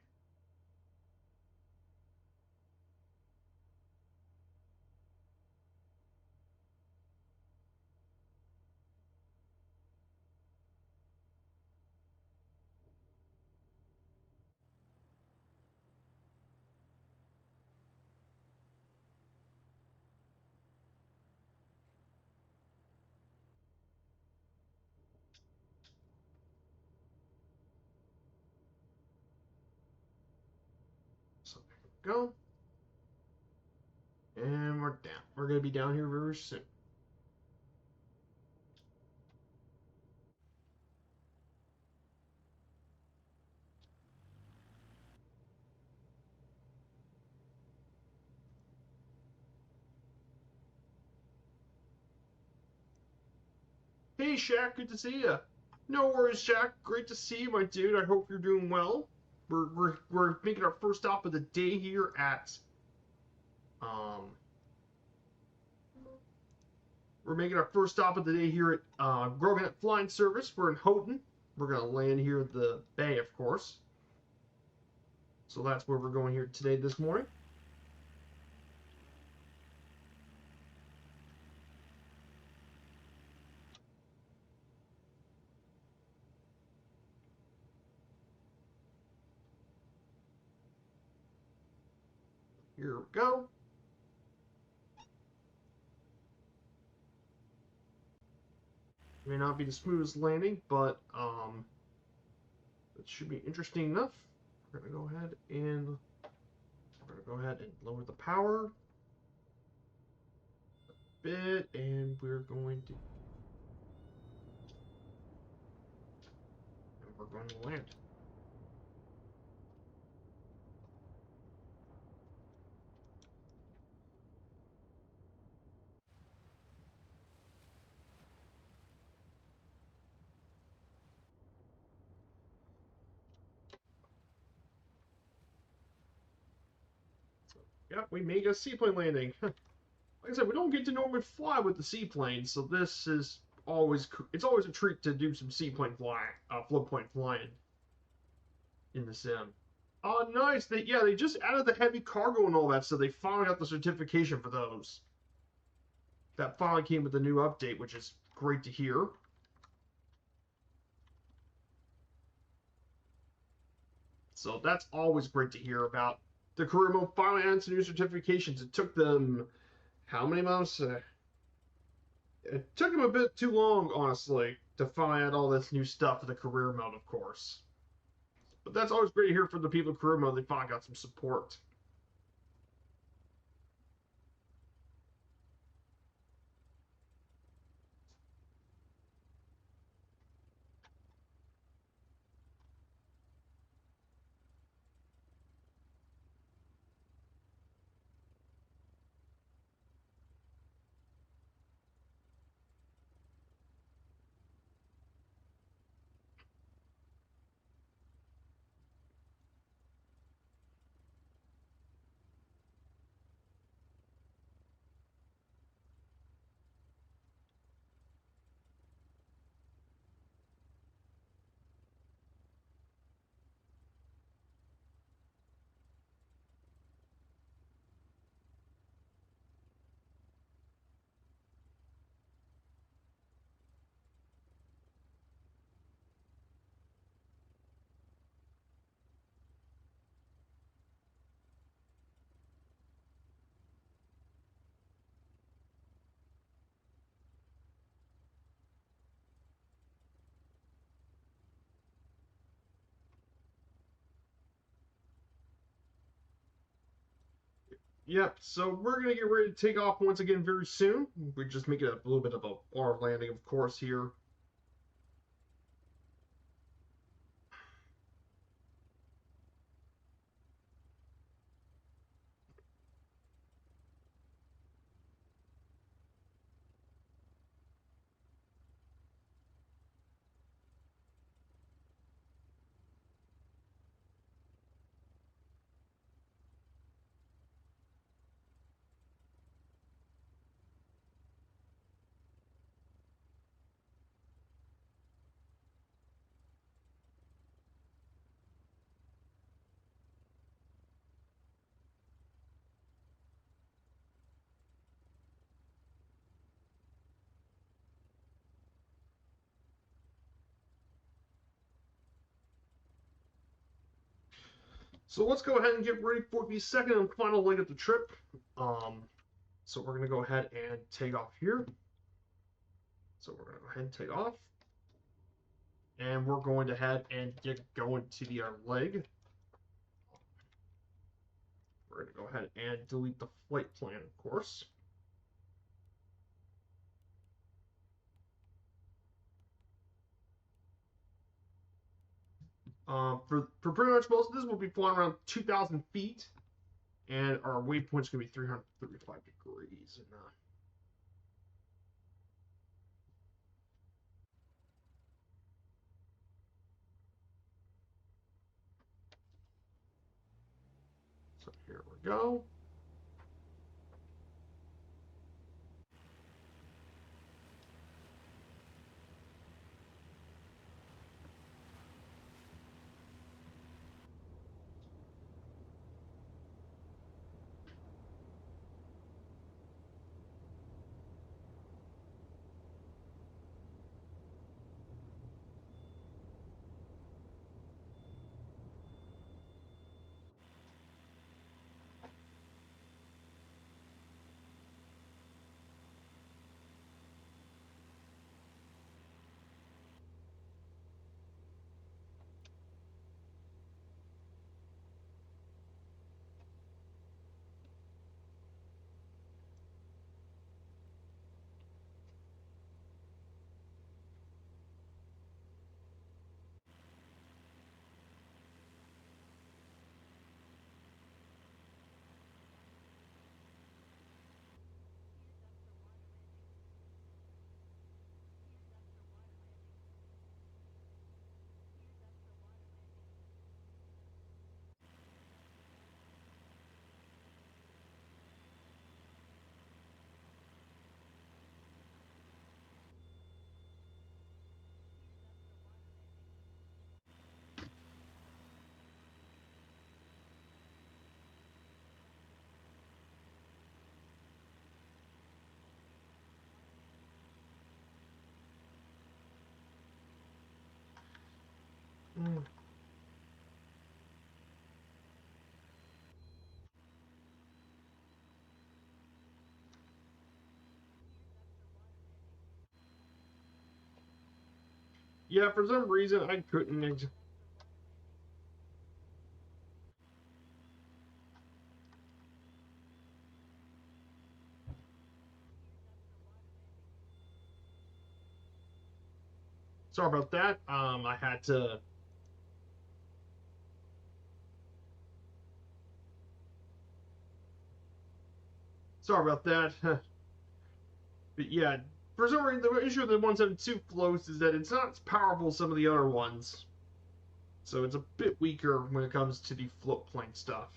So there we go. And we're down. We're going to be down here very soon. Hey, Shaq, good to see you. No worries, Shaq. Great to see you, my dude. I hope you're doing well. We're making our first stop of the day here at we're making our first stop of the day here at Grogan Flying Service. We're in Houghton. We're gonna land here at the bay, of course. So that's where we're going here today this morning. Here we go. May not be the smoothest landing, but it should be interesting enough. We're gonna go ahead and lower the power a bit, and we're going to land. Yeah, we make a seaplane landing. Like I said, we don't get to normally fly with the seaplane, so this is it's always a treat to do some seaplane flying, floatplane flying in the sim. Oh, nice. They just added the heavy cargo and all that, so they finally got the certification for those. That finally came with the new update, which is great to hear. So that's always great to hear about. The career mode finally added some new certifications. It took them how many months? It took them a bit too long, honestly, to find out all this new stuff for the career mode, of course. But that's always great to hear from the people in career mode. They finally got some support. Yep, so we're going to get ready to take off once again very soon. We just make it a little bit of a hard landing, of course, here. So let's go ahead and get ready for the second and final leg of the trip. So we're going to go ahead and take off here. So we're going to go ahead and take off. And we're going to head and get going to the other leg. We're going to go ahead and delete the flight plan, of course. For pretty much most of this, we'll be flying around 2,000 feet. And our waypoint's going to be 335 degrees. And, so here we go. Yeah, for some reason I couldn't. Sorry about that. I had to. Sorry about that. But yeah, for some reason the issue with the 172 floats is that it's not as powerful as some of the other ones. So it's a bit weaker when it comes to the float plane stuff.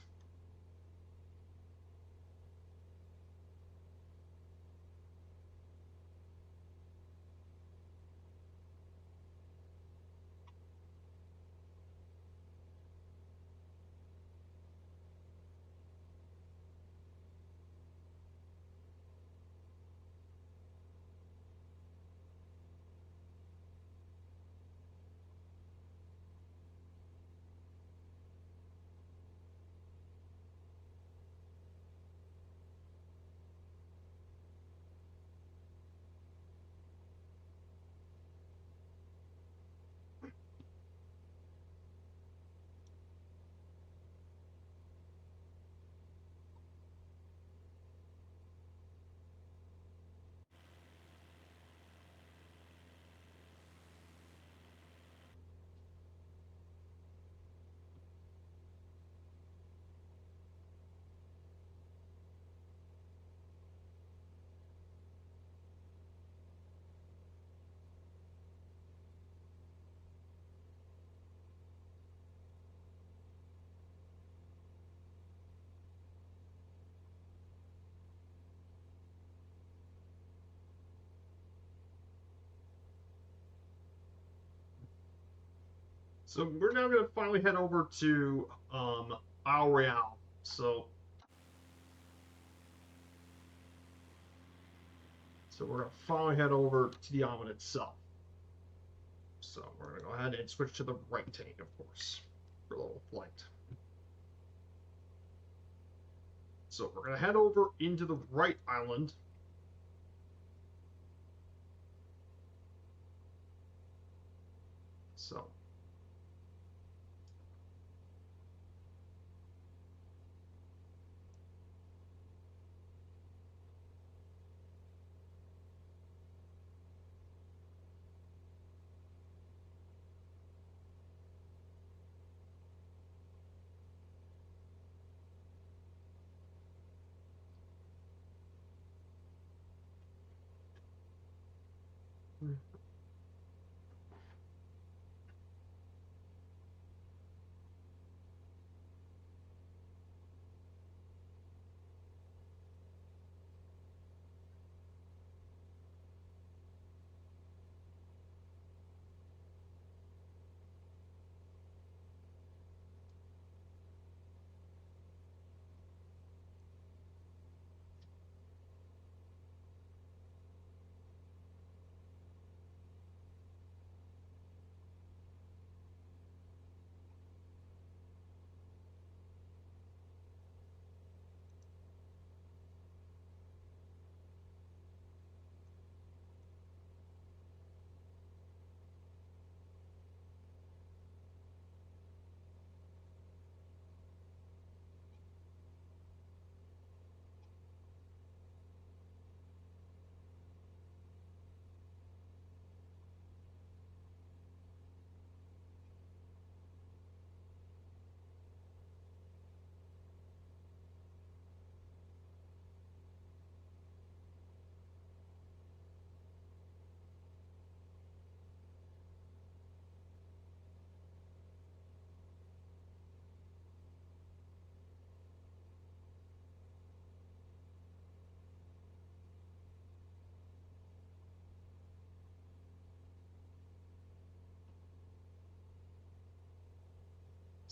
So we're now going to finally head over to Royale. So we're going to finally head over to the island itself. So we're going to go ahead and switch to the right tank, of course, for a little flight. So we're going to head over into the right island. So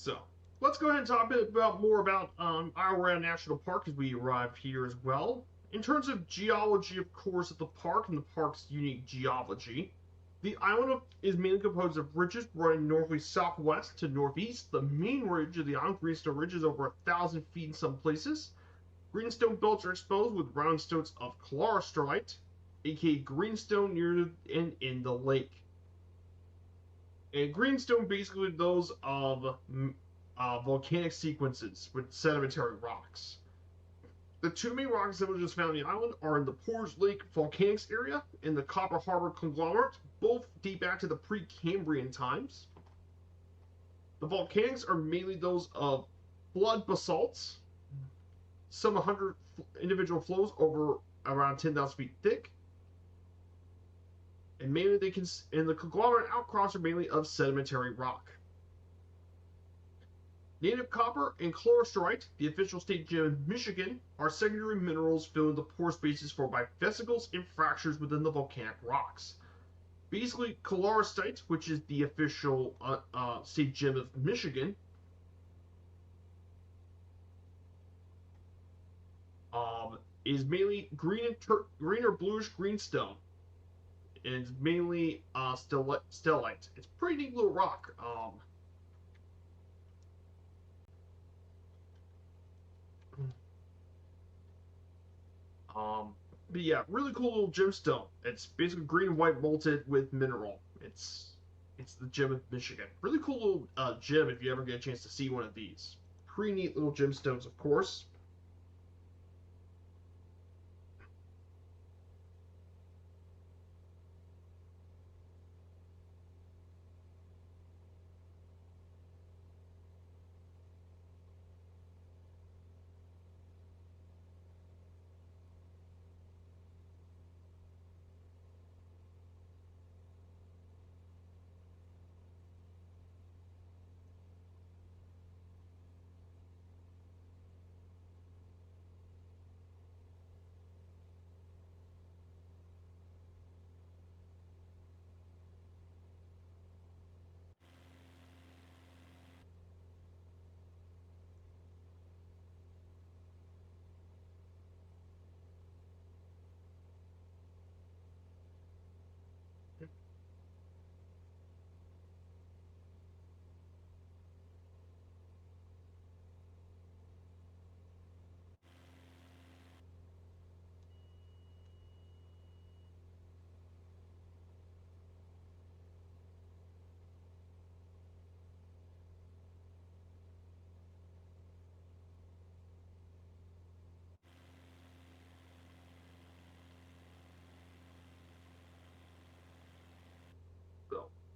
So let's go ahead and talk a bit about more about Royale National Park as we arrive here as well. In terms of geology, of course, of the park and the park's unique geology, the island is mainly composed of ridges running northerly southwest to northeast. The main ridge of the island, Greenstone Ridge, is over 1,000 feet in some places. Greenstone belts are exposed with round stones of chlorophyllite, aka greenstone, near the and in the lake. And greenstone basically those of volcanic sequences with sedimentary rocks. The two main rock assembrages found on the island are in the Portage Lake Volcanics area and the Copper Harbor Conglomerate. Both date back to the Precambrian times. The volcanics are mainly those of flood basalts, some 100 individual flows over around 10,000 feet thick, and mainly the conglomerate outcrops are mainly of sedimentary rock. Native copper and chlorophyllite, the official state gem of Michigan, are secondary minerals filling the pore spaces for by vesicles and fractures within the volcanic rocks. Basically, chlorophyllite, which is the official state gem of Michigan, is mainly green or bluish greenstone, and it's mainly stellite. It's a pretty neat little rock. Um, but yeah, really cool little gemstone. It's basically green and white molted with mineral. It's the gem of Michigan. Really cool little gem if you ever get a chance to see one of these. Pretty neat little gemstones, of course.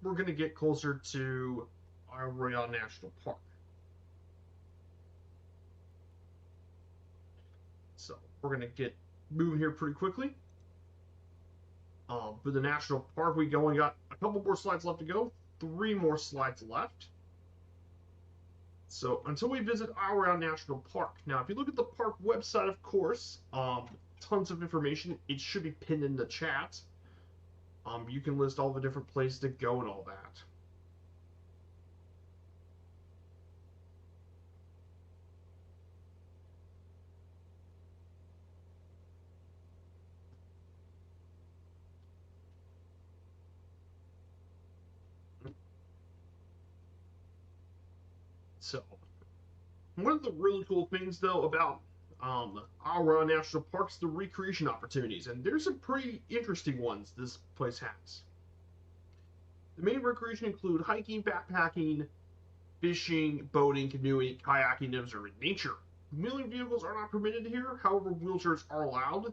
we're going to get closer to our Royale National Park. So we're going to get moving here pretty quickly. For the national park, we only got a couple more slides left to go. 3 more slides left. So until we visit our national park. Now, if you look at the park website, of course, tons of information. It should be pinned in the chat. You can list all the different places to go and all that. So, one of the really cool things, though, about our national parks, the recreation opportunities, and there's some pretty interesting ones this place has. The main recreation include hiking, backpacking, fishing, boating, canoeing, kayaking, and observing nature. Wheeling vehicles are not permitted here, however, wheelchairs are allowed.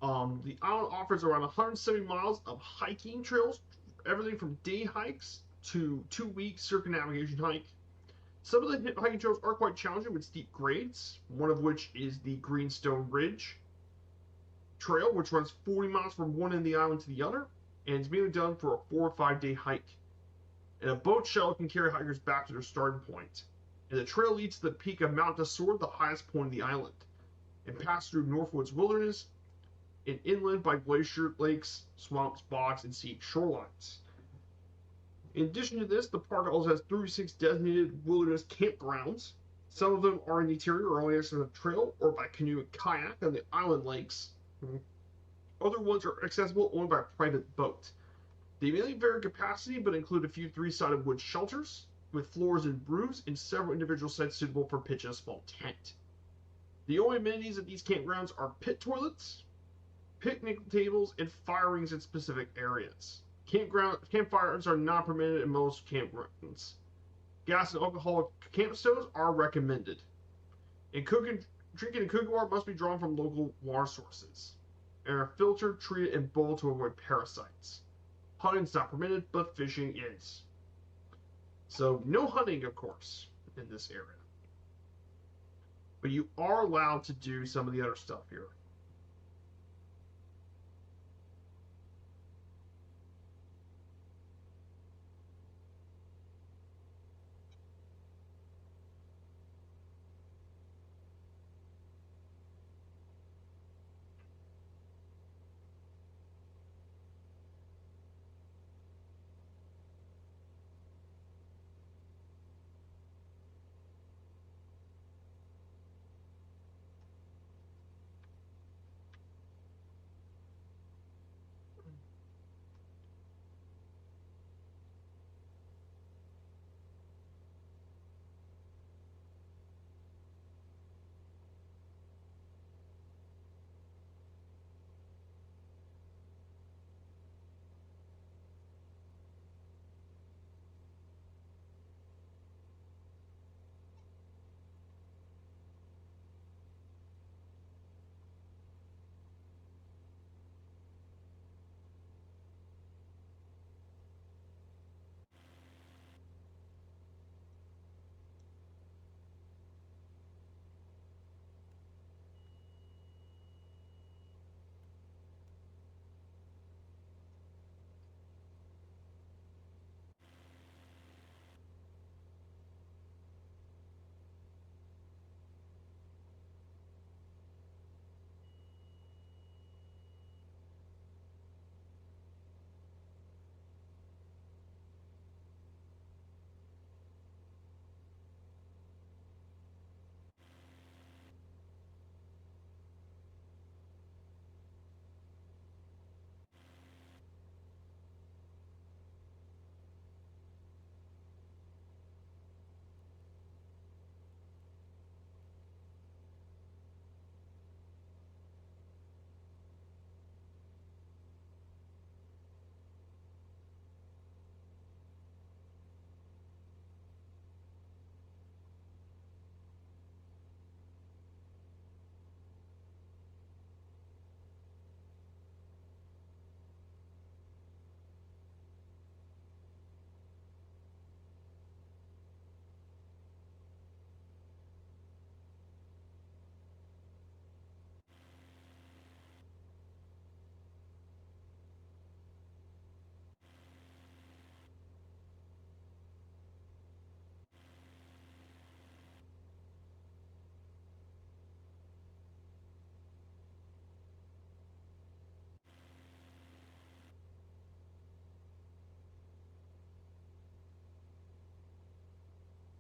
The island offers around 170 miles of hiking trails, everything from day hikes to 2-week circumnavigation hike. Some of the hiking trails are quite challenging with steep grades, one of which is the Greenstone Ridge Trail, which runs 40 miles from one end of the island to the other, and it's mainly done for a 4 or 5 day hike. And a boat shuttle can carry hikers back to their starting point. And the trail leads to the peak of Mount Desor, the highest point of the island, and passes through Northwoods Wilderness and inland by glacier lakes, swamps, bogs, and scenic shorelines. In addition to this, the park also has 36 designated wilderness campgrounds. Some of them are in the interior or only access on the trail or by canoe and kayak on the island lakes. Other ones are accessible only by private boat. They mainly vary in capacity, but include a few 3-sided wood shelters with floors and roofs and several individual sites suitable for pitching a small tent. The only amenities at these campgrounds are pit toilets, picnic tables, and fire rings in specific areas. Campfires are not permitted in most campgrounds. Gas and alcoholic camp stoves are recommended. And drinking and cooking water must be drawn from local water sources and are filtered, treated, and boiled to avoid parasites. Hunting is not permitted, but fishing is. So no hunting, of course, in this area. But you are allowed to do some of the other stuff here.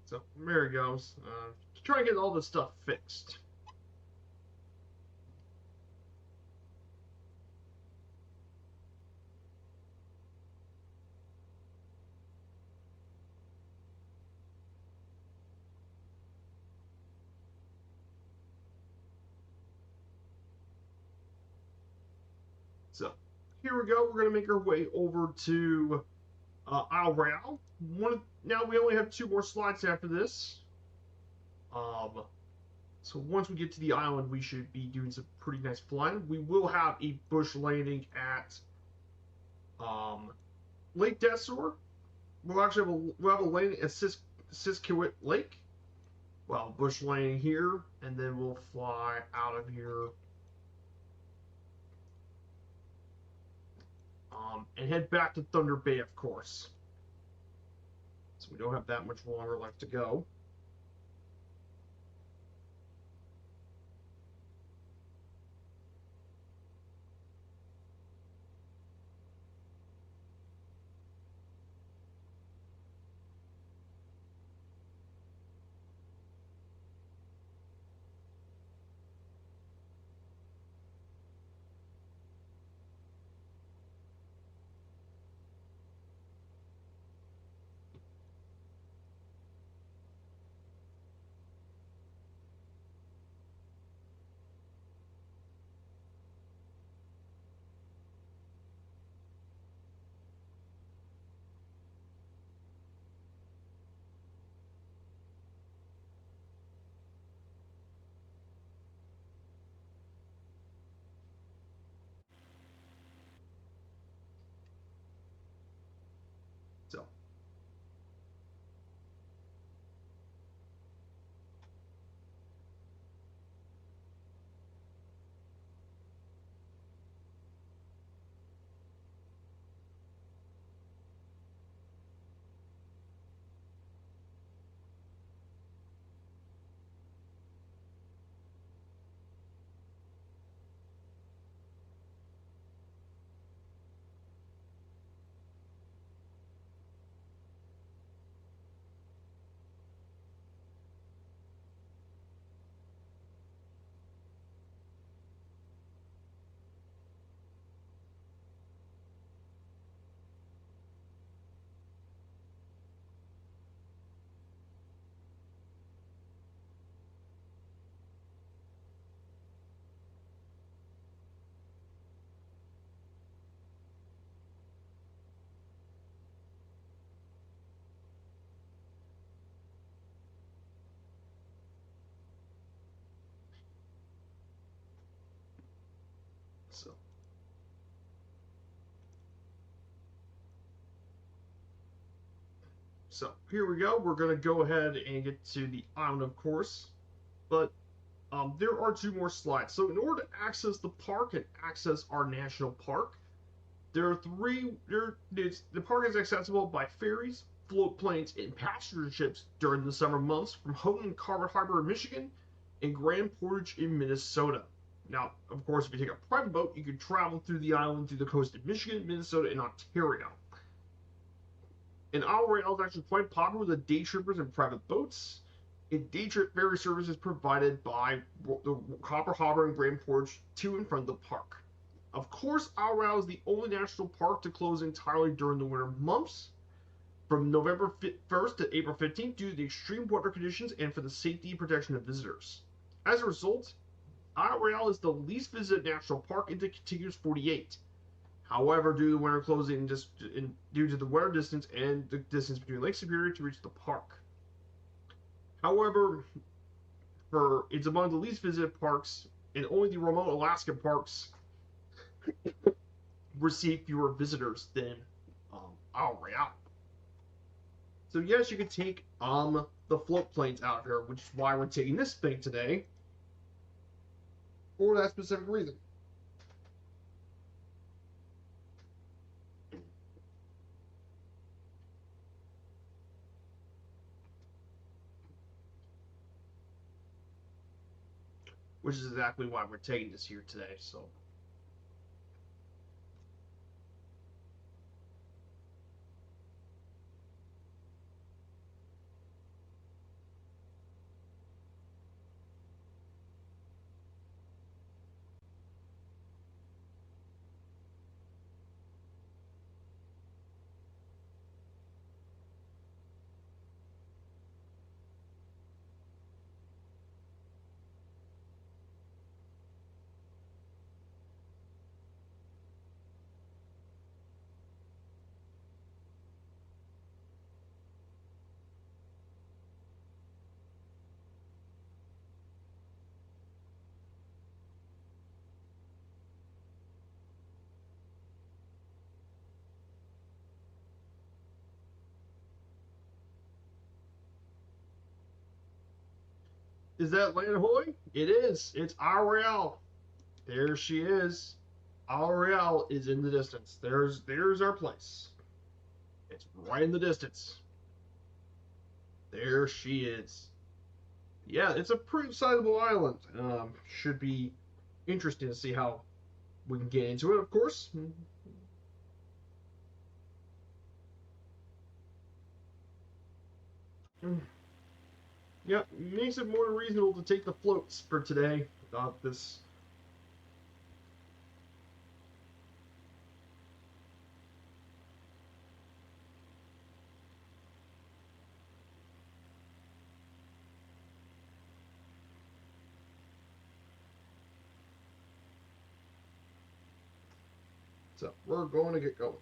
So there he goes. Try to get all this stuff fixed. So here we go. We're gonna make our way over to Isle Royale. Now we only have 2 more slides after this. So once we get to the island, we should be doing some pretty nice flying. We will have a bush landing at Lake Desor. We'll have a landing at Siskiwit Lake. Well, bush landing here, and then we'll fly out of here and head back to Thunder Bay, of course. So we don't have that much longer left to go. So so So here we go. We're going to go ahead and get to the island, of course. But there are 2 more slides. So in order to access the park and access our national park, there are 3. The park is accessible by ferries, float planes, and passenger ships during the summer months from Houghton and Carver Harbor in Michigan and Grand Portage in Minnesota. Now, of course, if you take a private boat, you can travel through the island through the coast of Michigan, Minnesota, and Ontario. And Isle Royale is actually quite popular with the day trippers and private boats. And day trip ferry service is provided by the Copper Harbor and Grand Portage to and from the park. Of course, Isle Royale is the only national park to close entirely during the winter months, from November 1st to April 15th, due to the extreme weather conditions and for the safety and protection of visitors. As a result, Isle Royale is the least visited national park in the contiguous 48. However, due to the winter closing, due to the weather distance and the distance between Lake Superior to reach the park. However, it's among the least visited parks, and only the remote Alaska parks receive fewer visitors than Isle Royale. So yes, you can take the float planes out here, which is why we're taking this thing today, for that specific reason. Which is exactly why we're taking this here today. So Is that Land Hoy? It is. It's our Royale. There she is. Our Royale is in the distance. There's our place. It's right in the distance. There she is. Yeah, it's a pretty sizable island. Should be interesting to see how we can get into it, of course. Yeah, makes it more reasonable to take the floats for today. This. So we're going to get going.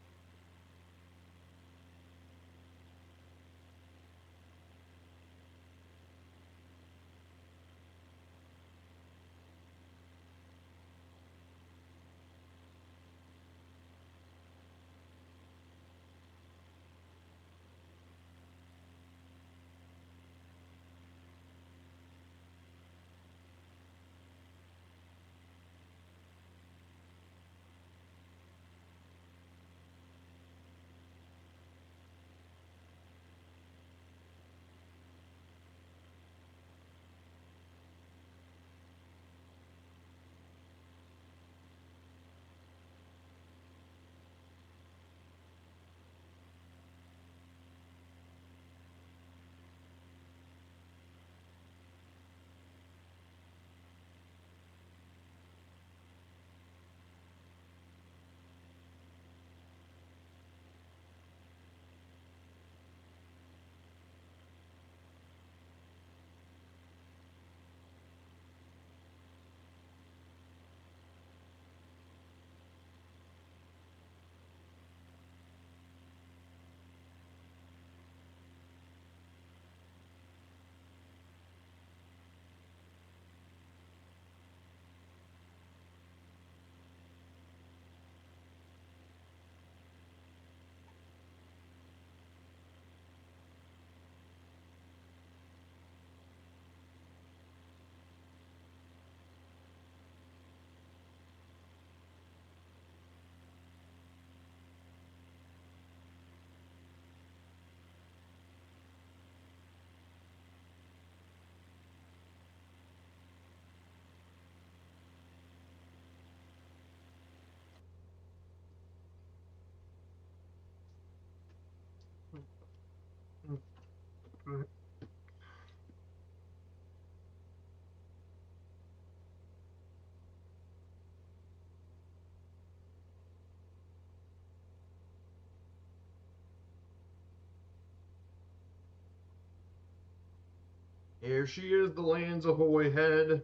Here she is, the Lands Ahoy head.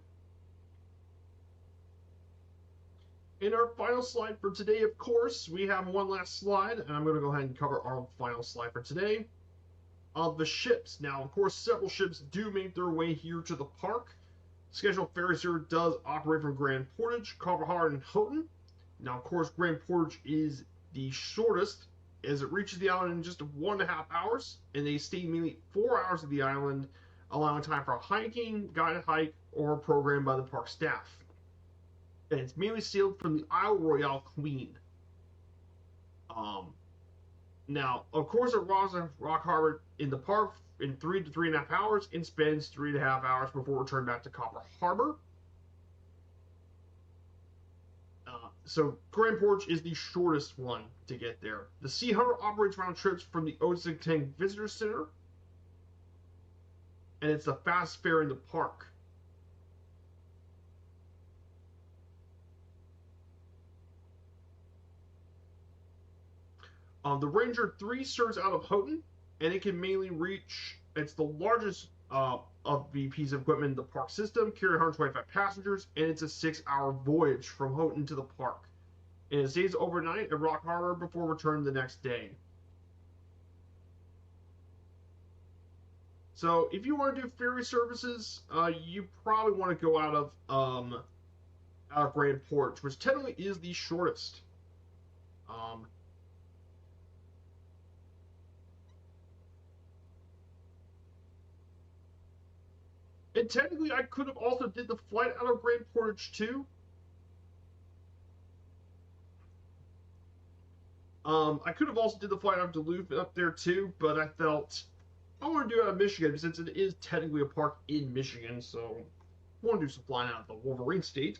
In our final slide for today, of course, we have one last slide, and I'm going to go ahead and cover our final slide for today. Of the ships. Now, of course, several ships do make their way here to the park. Scheduled ferry service does operate from Grand Portage, Carver Harbor, and Houghton. Now, of course, Grand Portage is the shortest, as it reaches the island in just 1.5 hours, and they stay mainly 4 hours at the island, allowing time for a hiking, guided hike, or a program by the park staff. And it's mainly sailed from the Isle Royale Queen. Um, Now, of course, it arrives at Rock Harbor in the park in 3 to 3.5 hours and spends 3.5 hours before returning back to Copper Harbor. So Grand Portage is the shortest one to get there. The Sea Hunter operates round trips from the Otsing Visitor Center, and it's the fastest ferry in the park. The Ranger 3 serves out of Houghton, and it can mainly reach. It's the largest of the piece of equipment in the park system, carrying 125 passengers, and it's a 6-hour voyage from Houghton to the park. And it stays overnight at Rock Harbor before return the next day. So if you want to do ferry services, you probably want to go out of Grand Portage, which technically is the shortest. Um, And technically, I could have also did the flight out of Grand Portage too. I could have also did the flight out of Duluth up there too, but I felt I want to do it out of Michigan since it is technically a park in Michigan, so I want to do some flying out of the Wolverine State.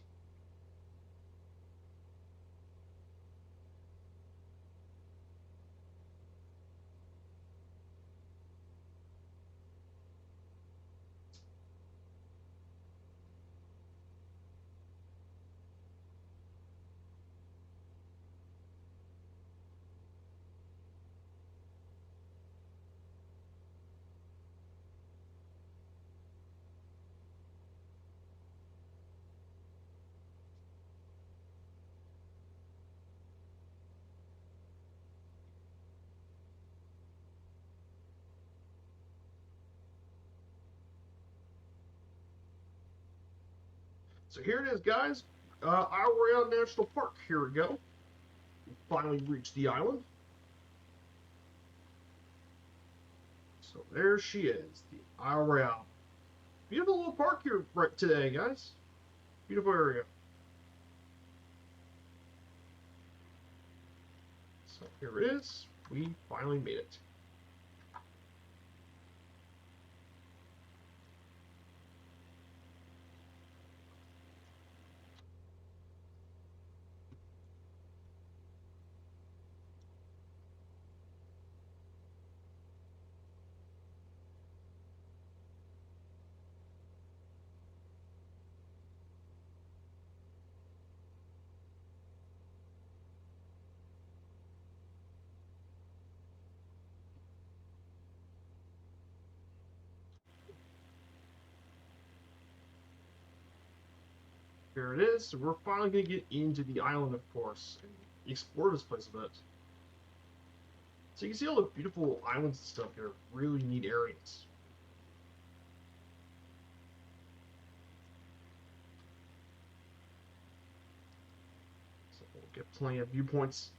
So here it is, guys. Royale National Park. Here we go. We finally reached the island. So there she is, the Royale. Beautiful little park here right today, guys. Beautiful area. So here it is. We finally made it. Here it is. So we're finally going to get into the island, of course, and explore this place a bit. So you can see all the beautiful islands and stuff here. Really neat areas. So we'll get plenty of viewpoints.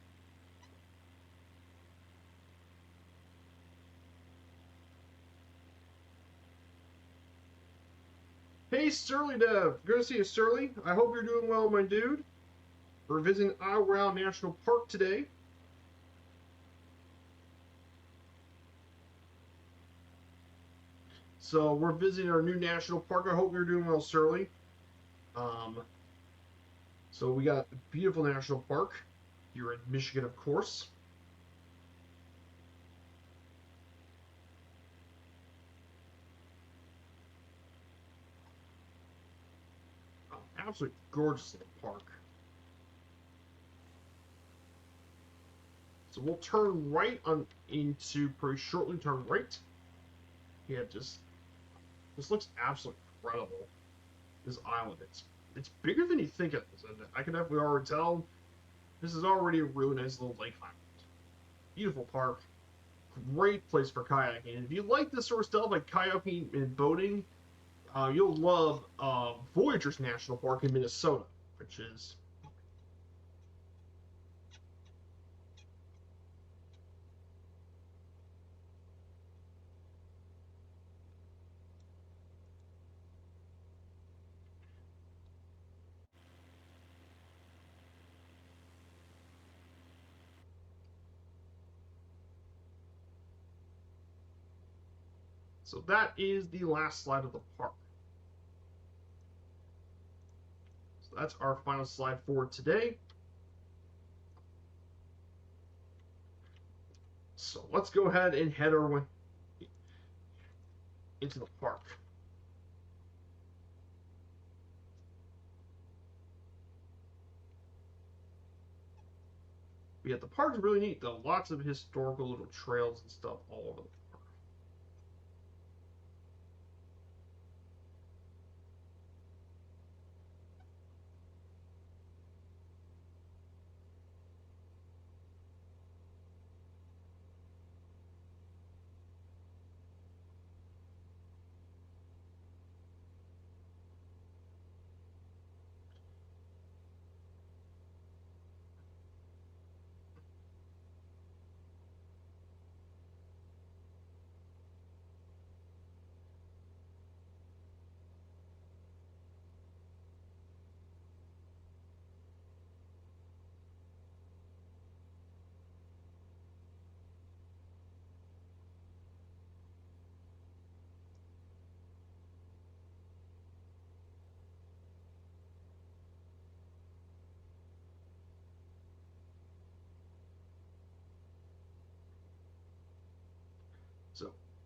Hey, Surly Dev. Good to see you, Surly. I hope you're doing well, my dude. We're visiting Royale National Park today. So we're visiting our new national park. I hope you're doing well, Surly. So we got a beautiful national park here in Michigan, of course. Absolutely gorgeous little park. So we'll turn right on into pretty shortly. Turn right. Yeah, just this looks absolutely incredible. This island, it's bigger than you think it is, and I can definitely already tell. This is already a really nice little lake island. Beautiful park. Great place for kayaking. And if you like this sort of stuff, like kayaking and boating, you'll love Voyagers National Park in Minnesota, which is so that is the last slide of the park. So that's our final slide for today. So let's go ahead and head our way into the park. Yeah, the park's really neat though. Lots of historical little trails and stuff all over the park.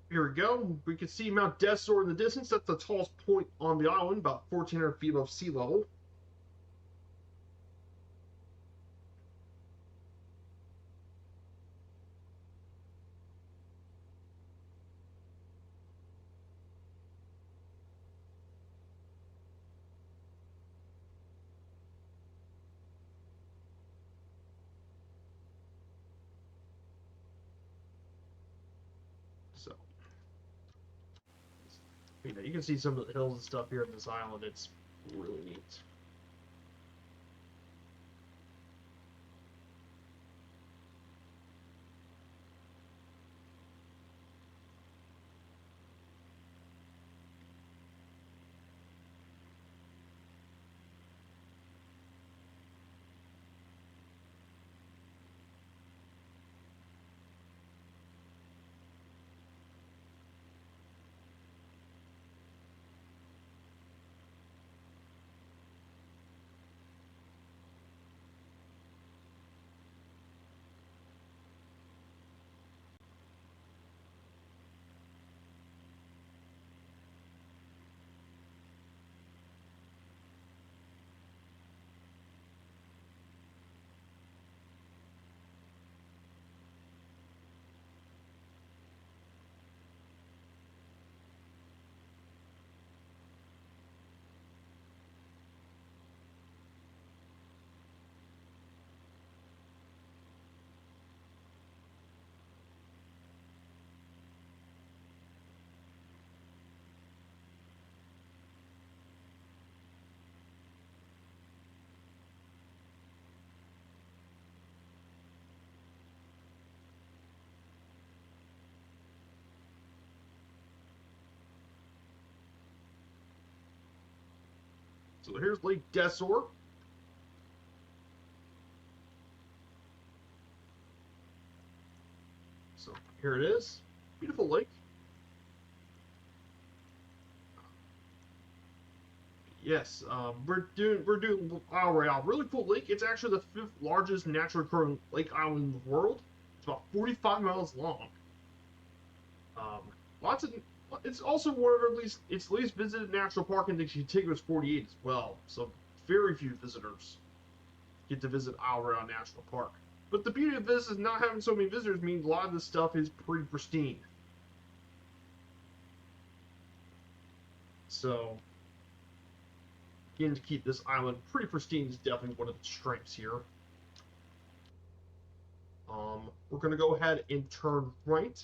Here we go. We can see Mount Desor in the distance. That's the tallest point on the island, about 1,400 feet above sea level. So, you can see some of the hills and stuff here on this island. It's really neat. So here's Lake Desor. So here it is. Beautiful lake. Yes, we're doing Royale. Really cool lake. It's actually the fifth largest naturally occurring lake island in the world. It's about 45 miles long. Um, lots of. It's also one of its least visited national park in the contiguous 48 as well. So very few visitors get to visit Royale National Park. But the beauty of this is not having so many visitors means a lot of this stuff is pretty pristine. So again, to keep this island pretty pristine is definitely one of the strengths here. We're going to go ahead and turn right.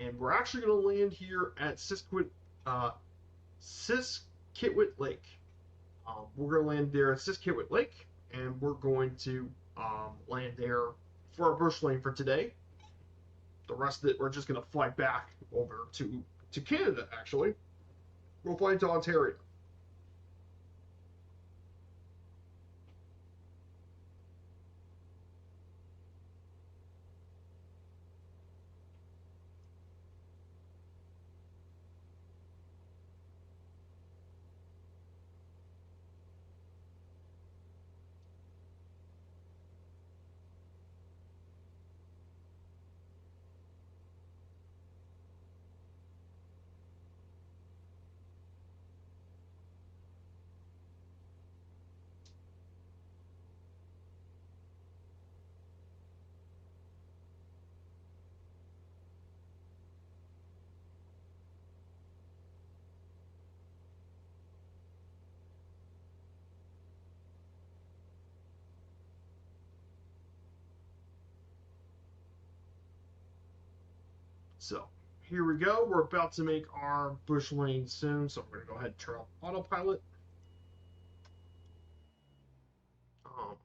And we're actually going to land here at Siskitwit Lake. We're going to land there at Siskitwit Lake, and we're going to land there for our bush lane for today. The rest of it, we're just going to fly back over to Canada, actually. We'll fly to Ontario. So here we go. We're about to make our bush lane soon, so we're going to go ahead and turn off autopilot. Um,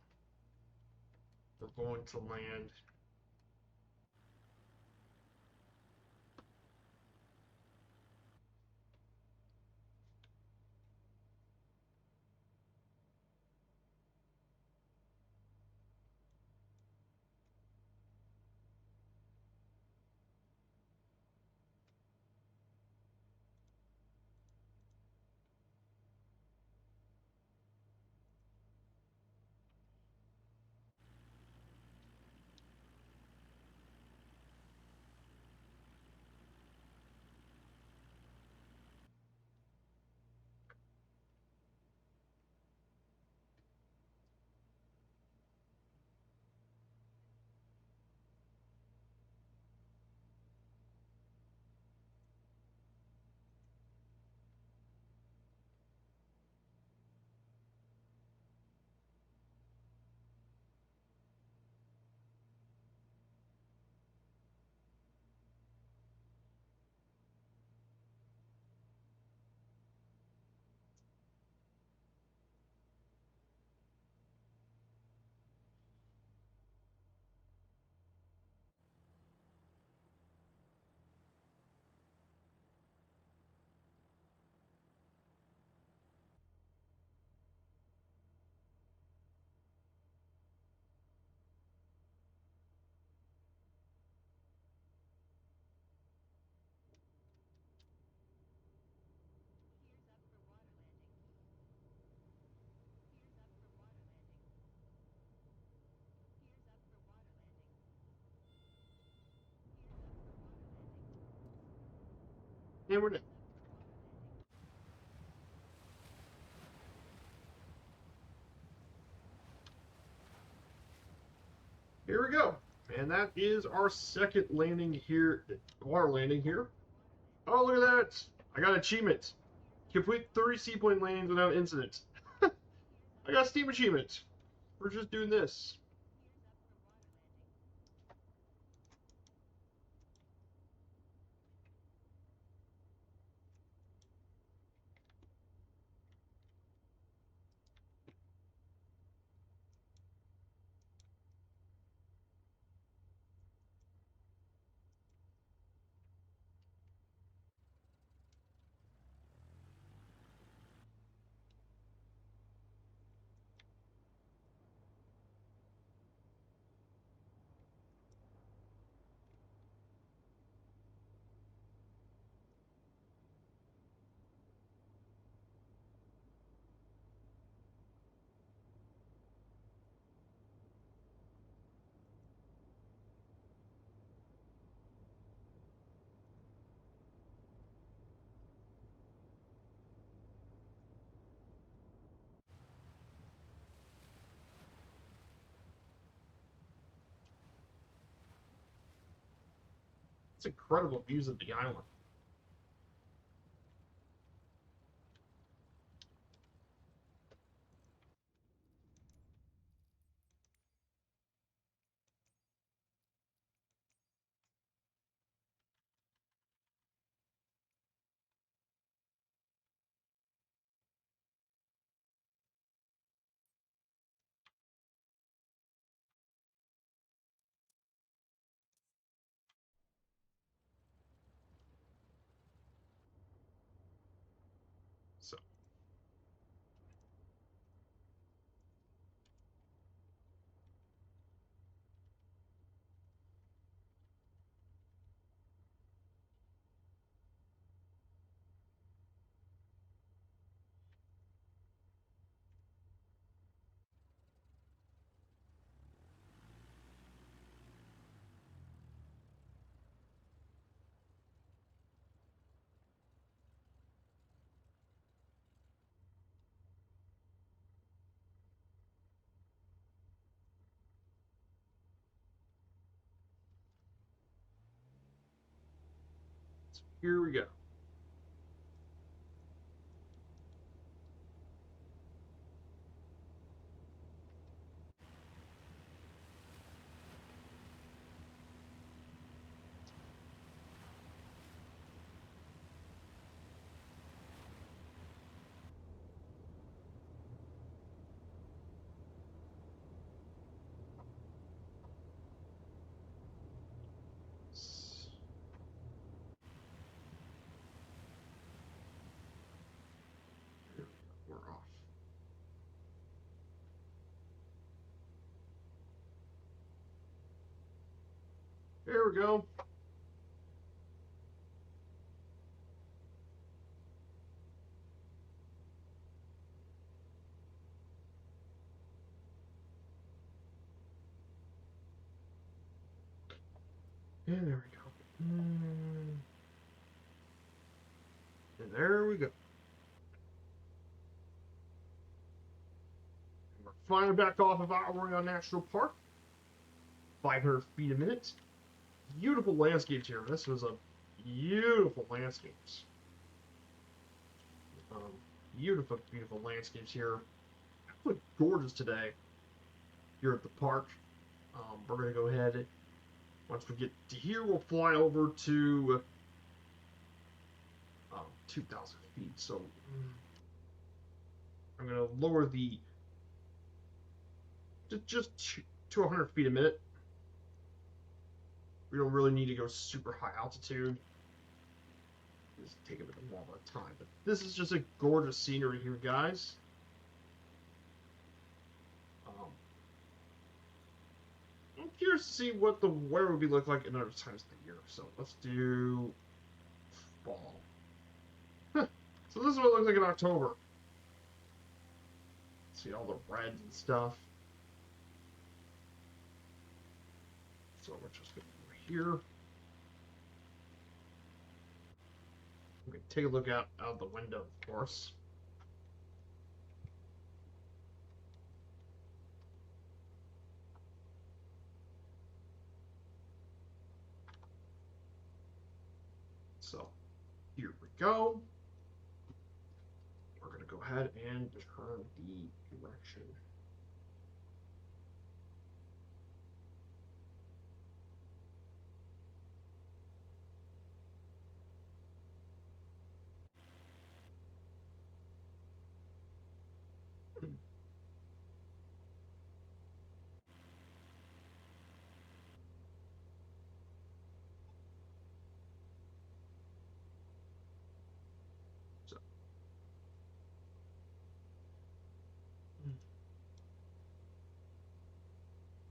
we're going to land. And we're down. Here we go. And that is our second landing here, water landing here. Oh, look at that. I got an achievement. Complete 3 seaplane landings without incident. I got a Steam achievement. We're just doing this. It's incredible views of the island. So, here we go. We're off. There we go. And there we go. And there we go. We're flying back off of our Royale National Park. 500 feet a minute. Beautiful landscapes here. This was a beautiful landscapes. Um, beautiful, beautiful landscapes here. Look gorgeous today here at the park. We're going to go ahead. Once we get to here, we'll fly over to 2,000 feet. So I'm going to lower the just to 100 feet a minute. We don't really need to go super high altitude. Just take a bit more of our time. But this is just a gorgeous scenery here, guys. I'm curious to see what the weather would be look like in other times of the year. So let's do fall. Huh. So this is what it looks like in October. See all the reds and stuff. So we're just going to go here. We can take a look out the window, of course. So here we go. We're going to go ahead and turn the direction.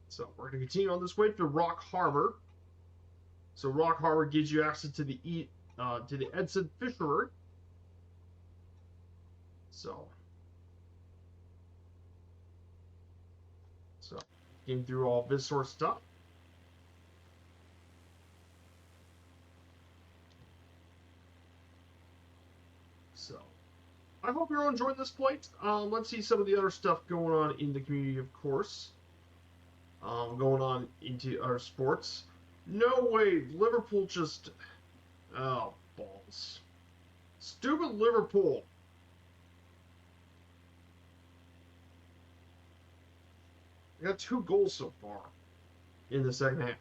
So we're going to continue on this way to Rock Harbor. So Rock Harbor gives you access to the Edson Fishery. So getting through all this sort of stuff. So I hope you're enjoying this flight. Let's see some of the other stuff going on in the community, of course. Going on into our sports. No way, Liverpool just... Oh, balls. Stupid Liverpool. They got 2 goals so far in the second half.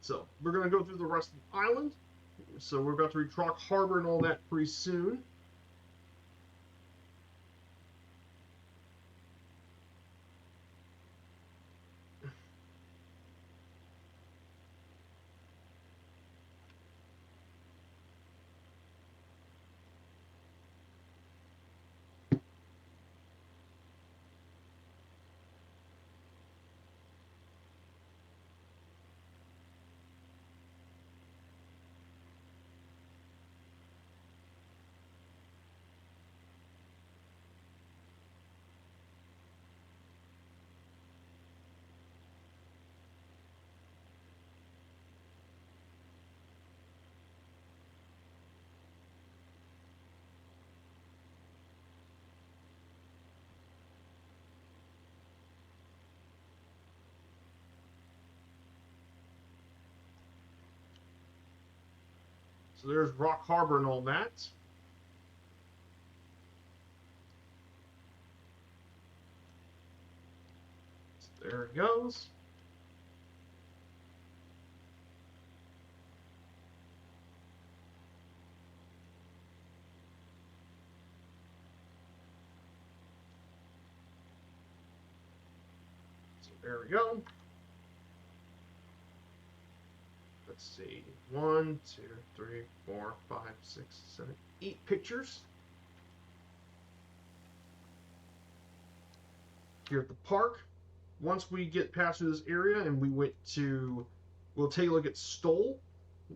So we're going to go through the rest of the island. So we're about to reach Rock Harbor and all that pretty soon. So there's Rock Harbor and all that. So there it goes. So there we go. Let's see. 1, 2, 3, 4, 5, 6, 7, 8 pictures. Here at the park. Once we get past through this area and we went to We'll take a look at Stoll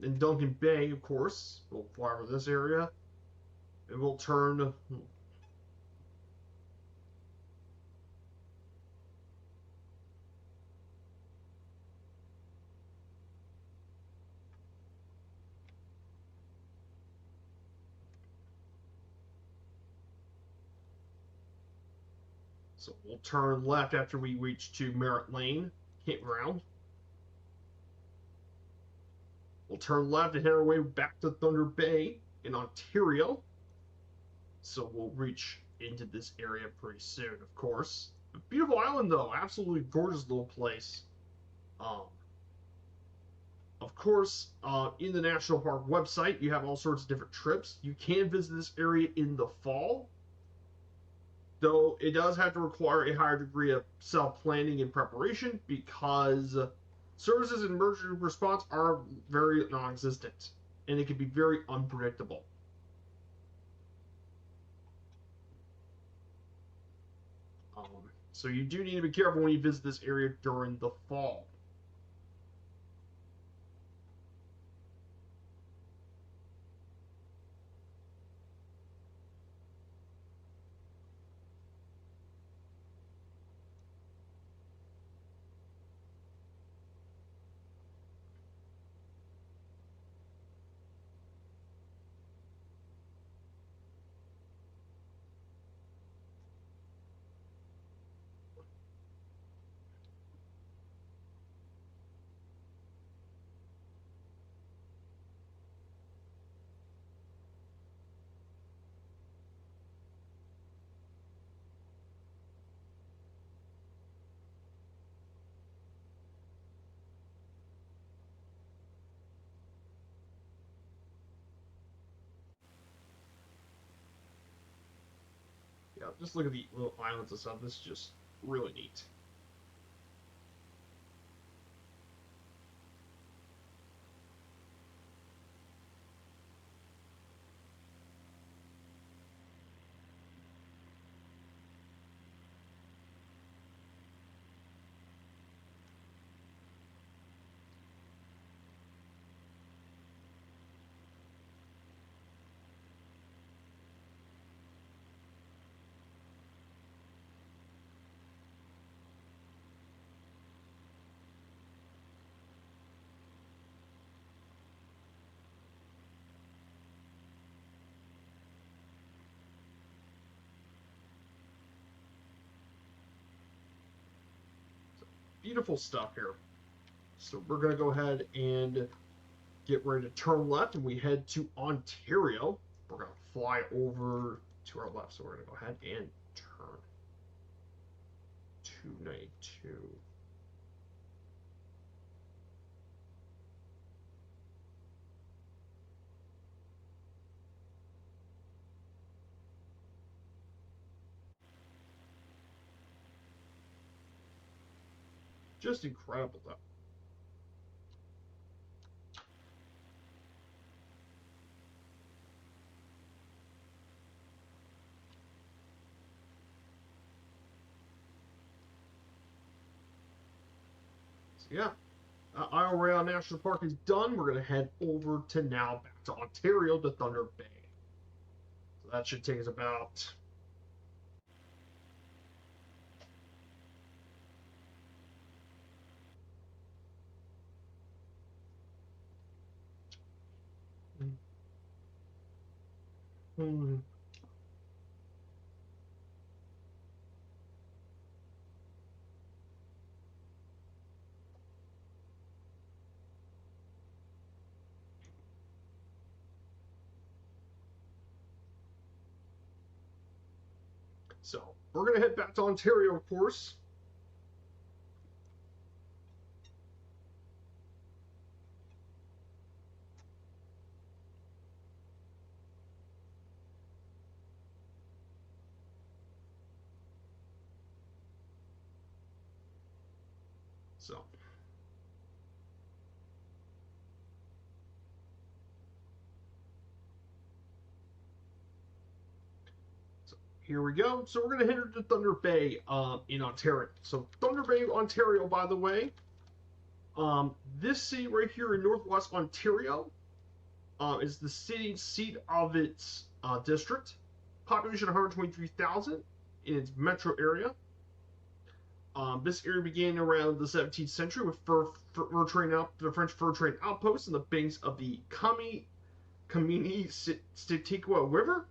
and Duncan Bay, of course. We'll fly over this area, and we'll turn. So we'll turn left after we reach to Merritt Lane campground. We'll turn left and head our way back to Thunder Bay in Ontario. So we'll reach into this area pretty soon, of course. A beautiful island, though. Absolutely gorgeous little place. Um, of course, in the National Park website, you have all sorts of different trips. You can visit this area in the fall, though it does have to require a higher degree of self-planning and preparation because services and emergency response are very non-existent, and it can be very unpredictable. So you do need to be careful when you visit this area during the fall. Yeah, just look at the little islands and stuff. This is just really neat. Beautiful stuff here. So we're going to go ahead and get ready to turn left, and we head to Ontario. We're going to fly over to our left, so we're going to go ahead and turn 292. Just incredible, though. So, yeah, Isle Royale National Park is done. We're going to head over to now back to Ontario to Thunder Bay. So that should take us about. So we're going to head back to Ontario, of course. So here we go. So we're going to head to Thunder Bay in Ontario. So Thunder Bay, Ontario, by the way, This city right here in Northwest Ontario is the city seat of its district. Population 123,000 in its metro area. This area began around the 17th century with the French fur trade outposts on the banks of the Camini-Statiqua River,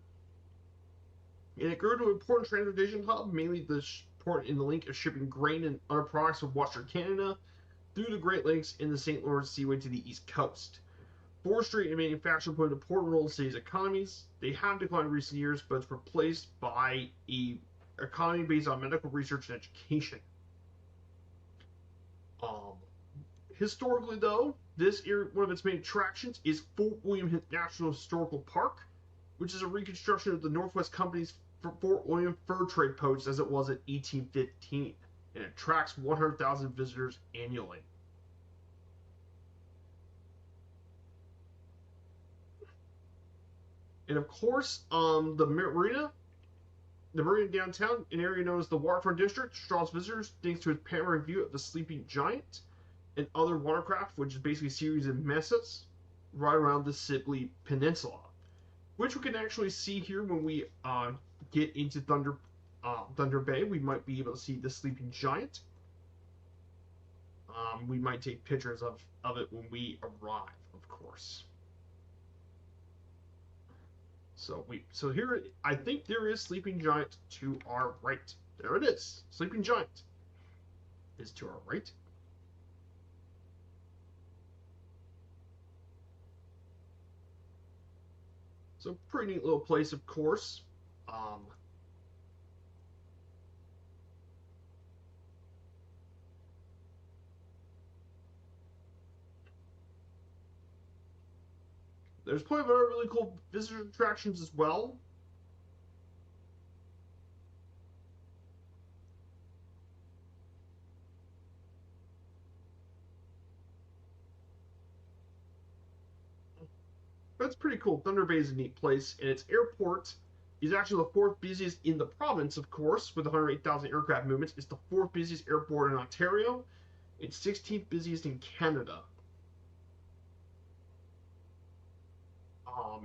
and it grew to an important transportation hub, mainly the port in the link of shipping grain and other products from Western Canada through the Great Lakes and the St. Lawrence Seaway to the East Coast. Forestry and manufacturing played an important role in the city's economies. They have declined in recent years, but it's replaced by an economy based on medical research and education. Um, Historically, though, this area, one of its main attractions is Fort William National Historical Park, which is a reconstruction of the Northwest Company's Fort William fur trade post as it was in 1815, and it attracts 100,000 visitors annually. And of course, the marina downtown, an area known as the Waterfront District, draws visitors thanks to its panoramic view of the Sleeping Giant and other watercraft, which is basically a series of mesas right around the Sibley Peninsula, which we can actually see here when we get into Thunder Bay. We might be able to see the Sleeping Giant. We might take pictures of it when we arrive, of course. So here, I think there is Sleeping Giant to our right. There it is. Sleeping Giant is to our right. So pretty neat little place, of course. There's plenty of other really cool visitor attractions as well. That's pretty cool. Thunder Bay is a neat place, and its airport is actually the fourth busiest in the province, of course, with 108,000 aircraft movements. It's the fourth busiest airport in Ontario. It's 16th busiest in Canada.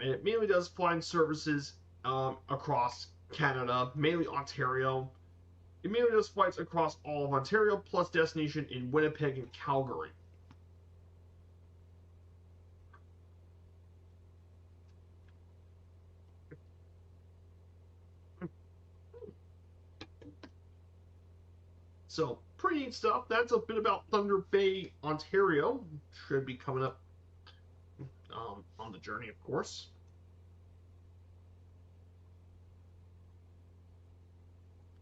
And it mainly does flying services across Canada, mainly Ontario. It mainly does flights across all of Ontario, plus destination in Winnipeg and Calgary. So, pretty neat stuff. That's a bit about Thunder Bay, Ontario. Should be coming up on the journey, of course.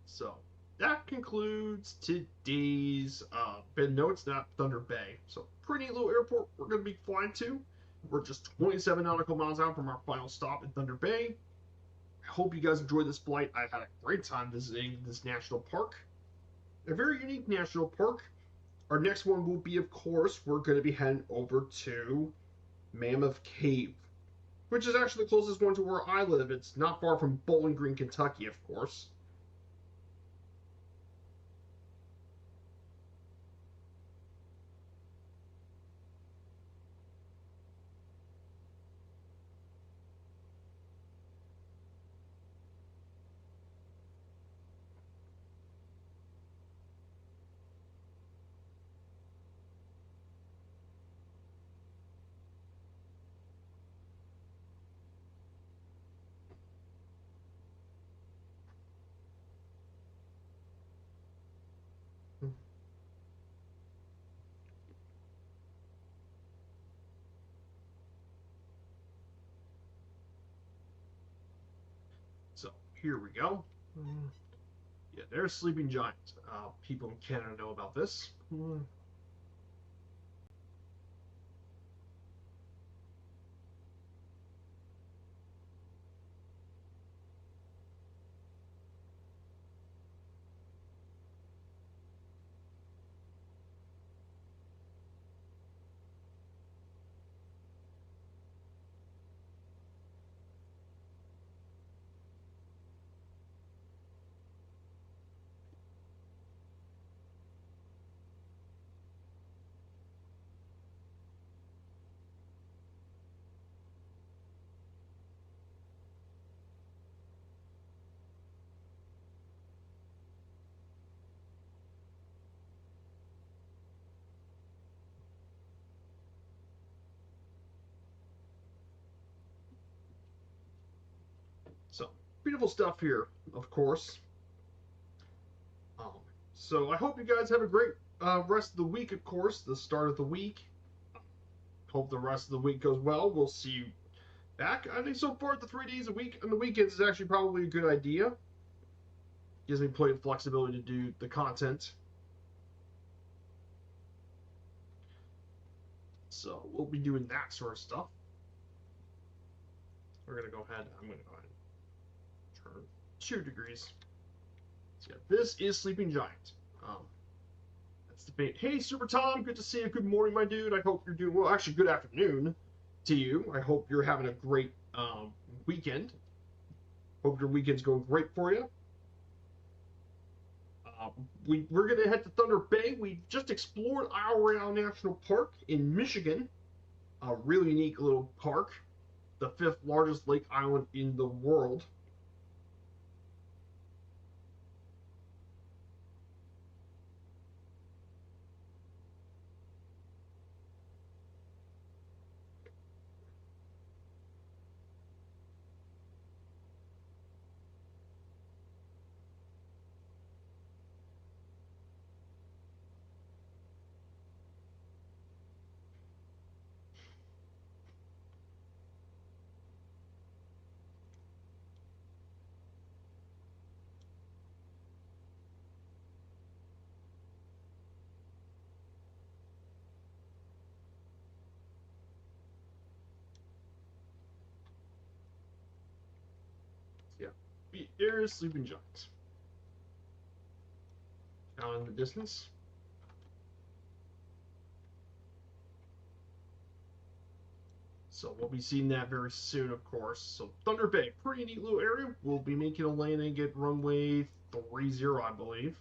So, that concludes today's bid notes, not Thunder Bay. So, pretty neat little airport we're going to be flying to. We're just 27 nautical miles out from our final stop in Thunder Bay. I hope you guys enjoyed this flight. I've had a great time visiting this national park. A very unique national park. Our next one will be, of course, we're going to be heading over to Mammoth Cave, which is actually the closest one to where I live. It's not far from Bowling Green, Kentucky, of course. So here we go. Yeah, there's Sleeping Giant. People in Canada know about this. So beautiful stuff here, of course. Um, so I hope you guys have a great rest of the week. Of course, the start of the week. Hope the rest of the week goes well. We'll see you back. I think so far the 3 days a week and the weekends is actually probably a good idea. Gives me plenty of flexibility to do the content. So we'll be doing that sort of stuff. We're gonna go ahead. I'm gonna go ahead and turn 2 degrees. So yeah, this is Sleeping Giant. That's the bait. Hey, Super Tom, good to see you. Good morning, my dude. I hope you're doing well. Actually, good afternoon to you. I hope you're having a great weekend. Hope your weekend's going great for you. We're going to head to Thunder Bay. We just explored Royale National Park in Michigan. A really unique little park. The 5th largest lake island in the world. Yeah. There's Sleeping Giants. Down in the distance. So we'll be seeing that very soon, of course. So Thunder Bay, pretty neat little area. We'll be making a landing at runway 30, I believe.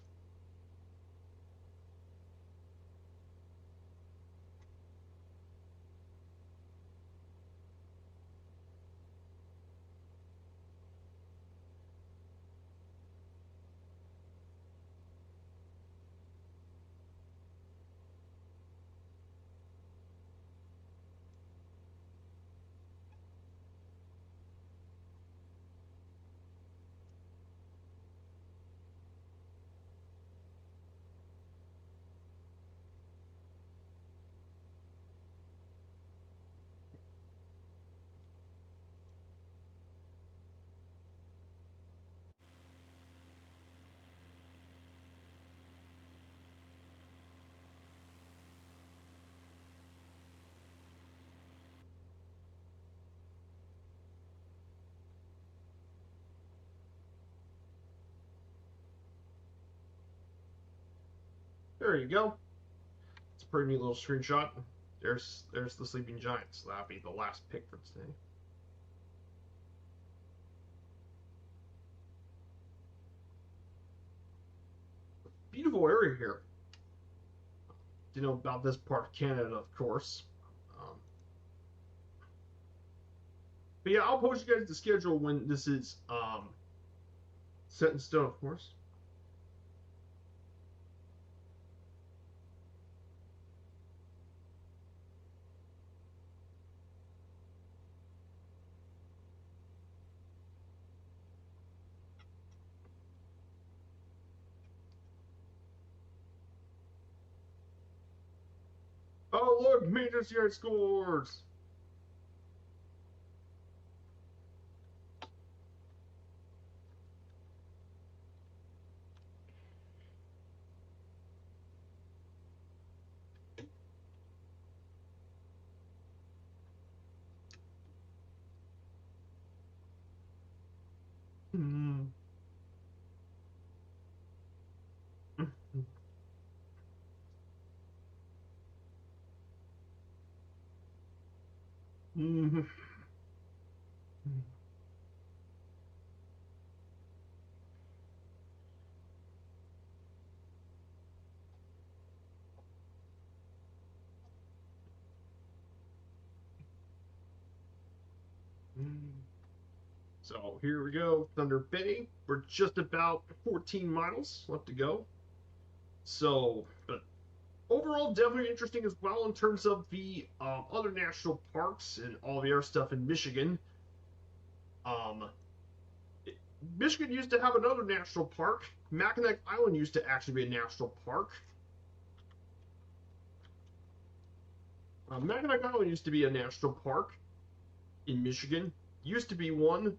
There you go. It's a pretty neat little screenshot. There's the Sleeping Giants. So that'll be the last pick for today. Beautiful area here. You know about this part of Canada, of course. Um, but yeah, I'll post you guys the schedule when this is set in stone, of course. Oh look, Major Yard scores. Mm. Mm. So here we go, Thunder Bay. We're just about 14 miles left to go. So, but overall, definitely interesting as well in terms of the other national parks and all the other stuff in Michigan. Um, Michigan used to have another national park. Mackinac Island used to actually be a national park. Mackinac Island used to be a national park in Michigan. Used to be one.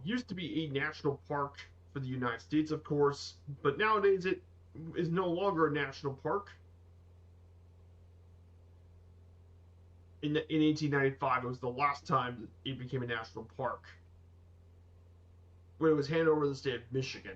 Used to be a national park for the United States, of course, but nowadays it is no longer a national park. In 1895, it was the last time it became a national park when it was handed over to the state of Michigan.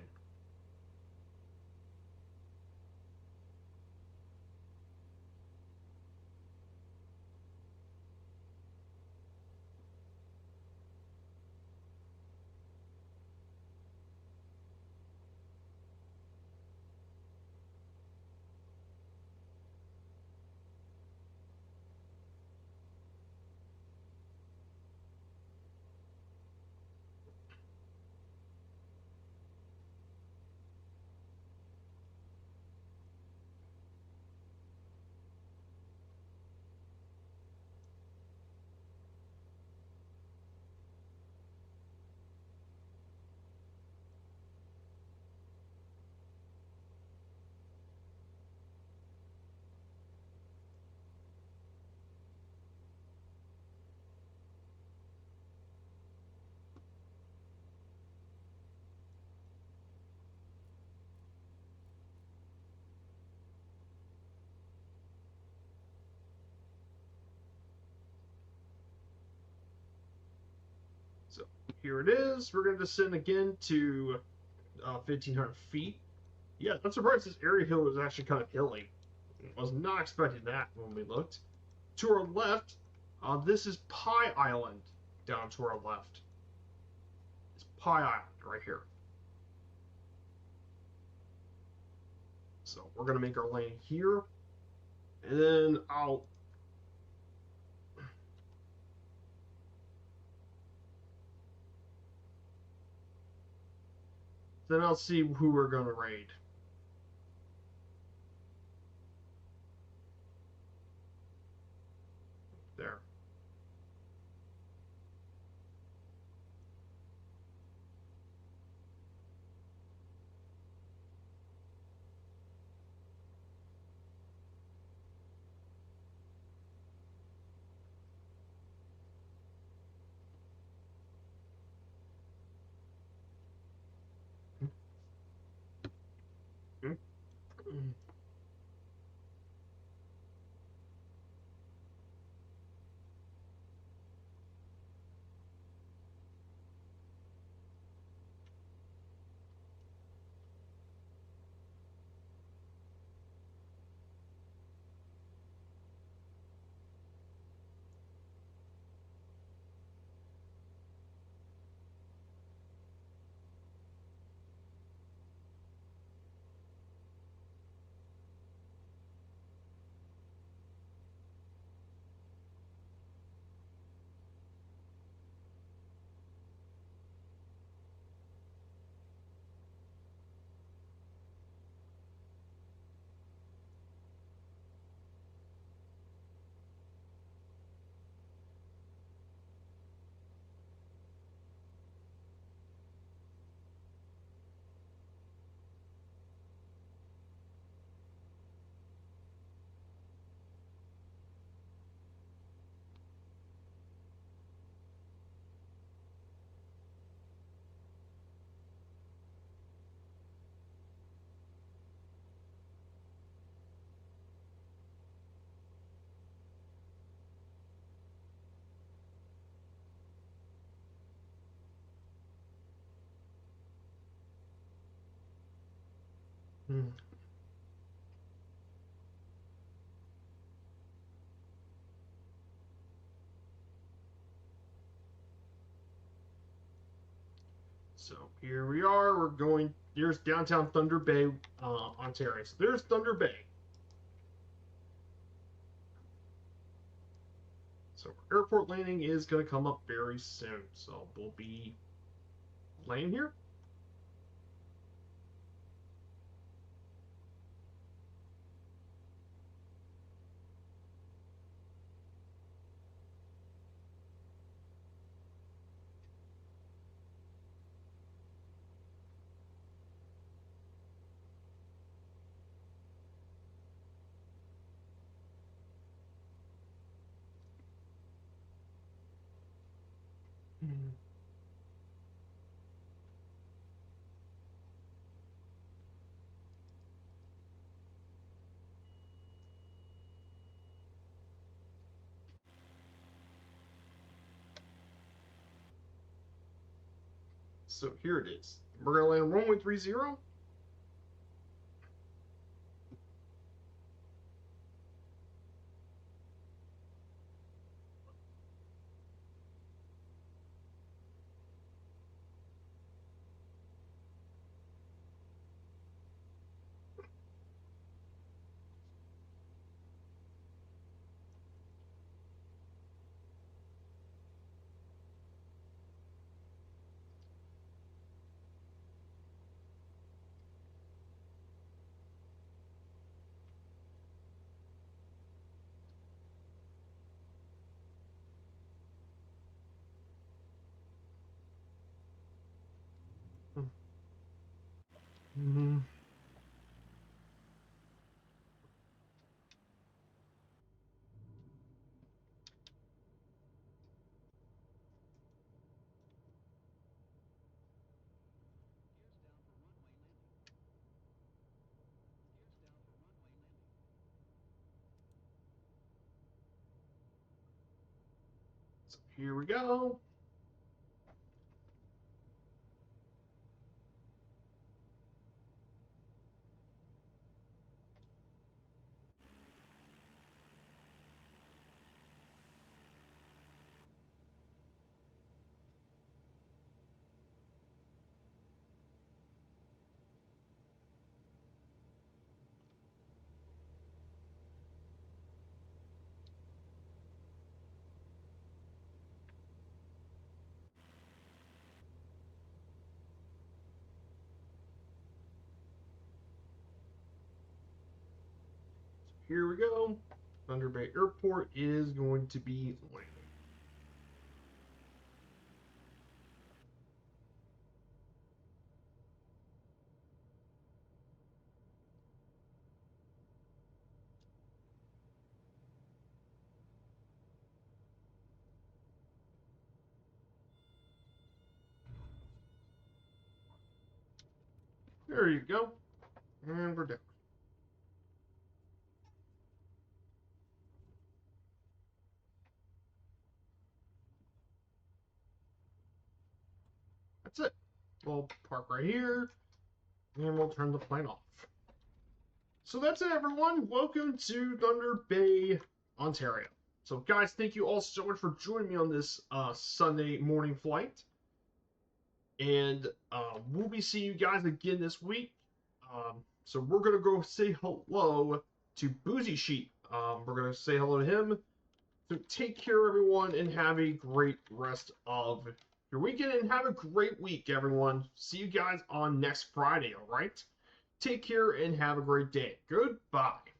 So here it is. We're going to descend again to 1,500 feet. Yeah, I'm surprised this area hill was actually kind of hilly. I was not expecting that when we looked. To our left, this is Pie Island down to our left. It's Pie Island right here. So we're going to make our lane here. And then I'll see who we're going to raid. There. So here we are. We're going. Here's downtown Thunder Bay, Ontario. So there's Thunder Bay. So airport landing is going to come up very soon. So we'll be landing here. So here it is. We're going to land runway 30. Mm-hmm. So here we go. Here we go. Thunder Bay Airport is going to be landing. There you go. And we're down. That's it. We'll park right here, and we'll turn the plane off. So that's it, everyone. Welcome to Thunder Bay, Ontario. So, guys, thank you all so much for joining me on this Sunday morning flight. And we'll be seeing you guys again this week. So we're going to go say hello to Boozy Sheep. We're going to say hello to him. So take care, everyone, and have a great rest of your weekend. And have a great week, everyone. See you guys on next Friday, all right? Take care and have a great day. Goodbye.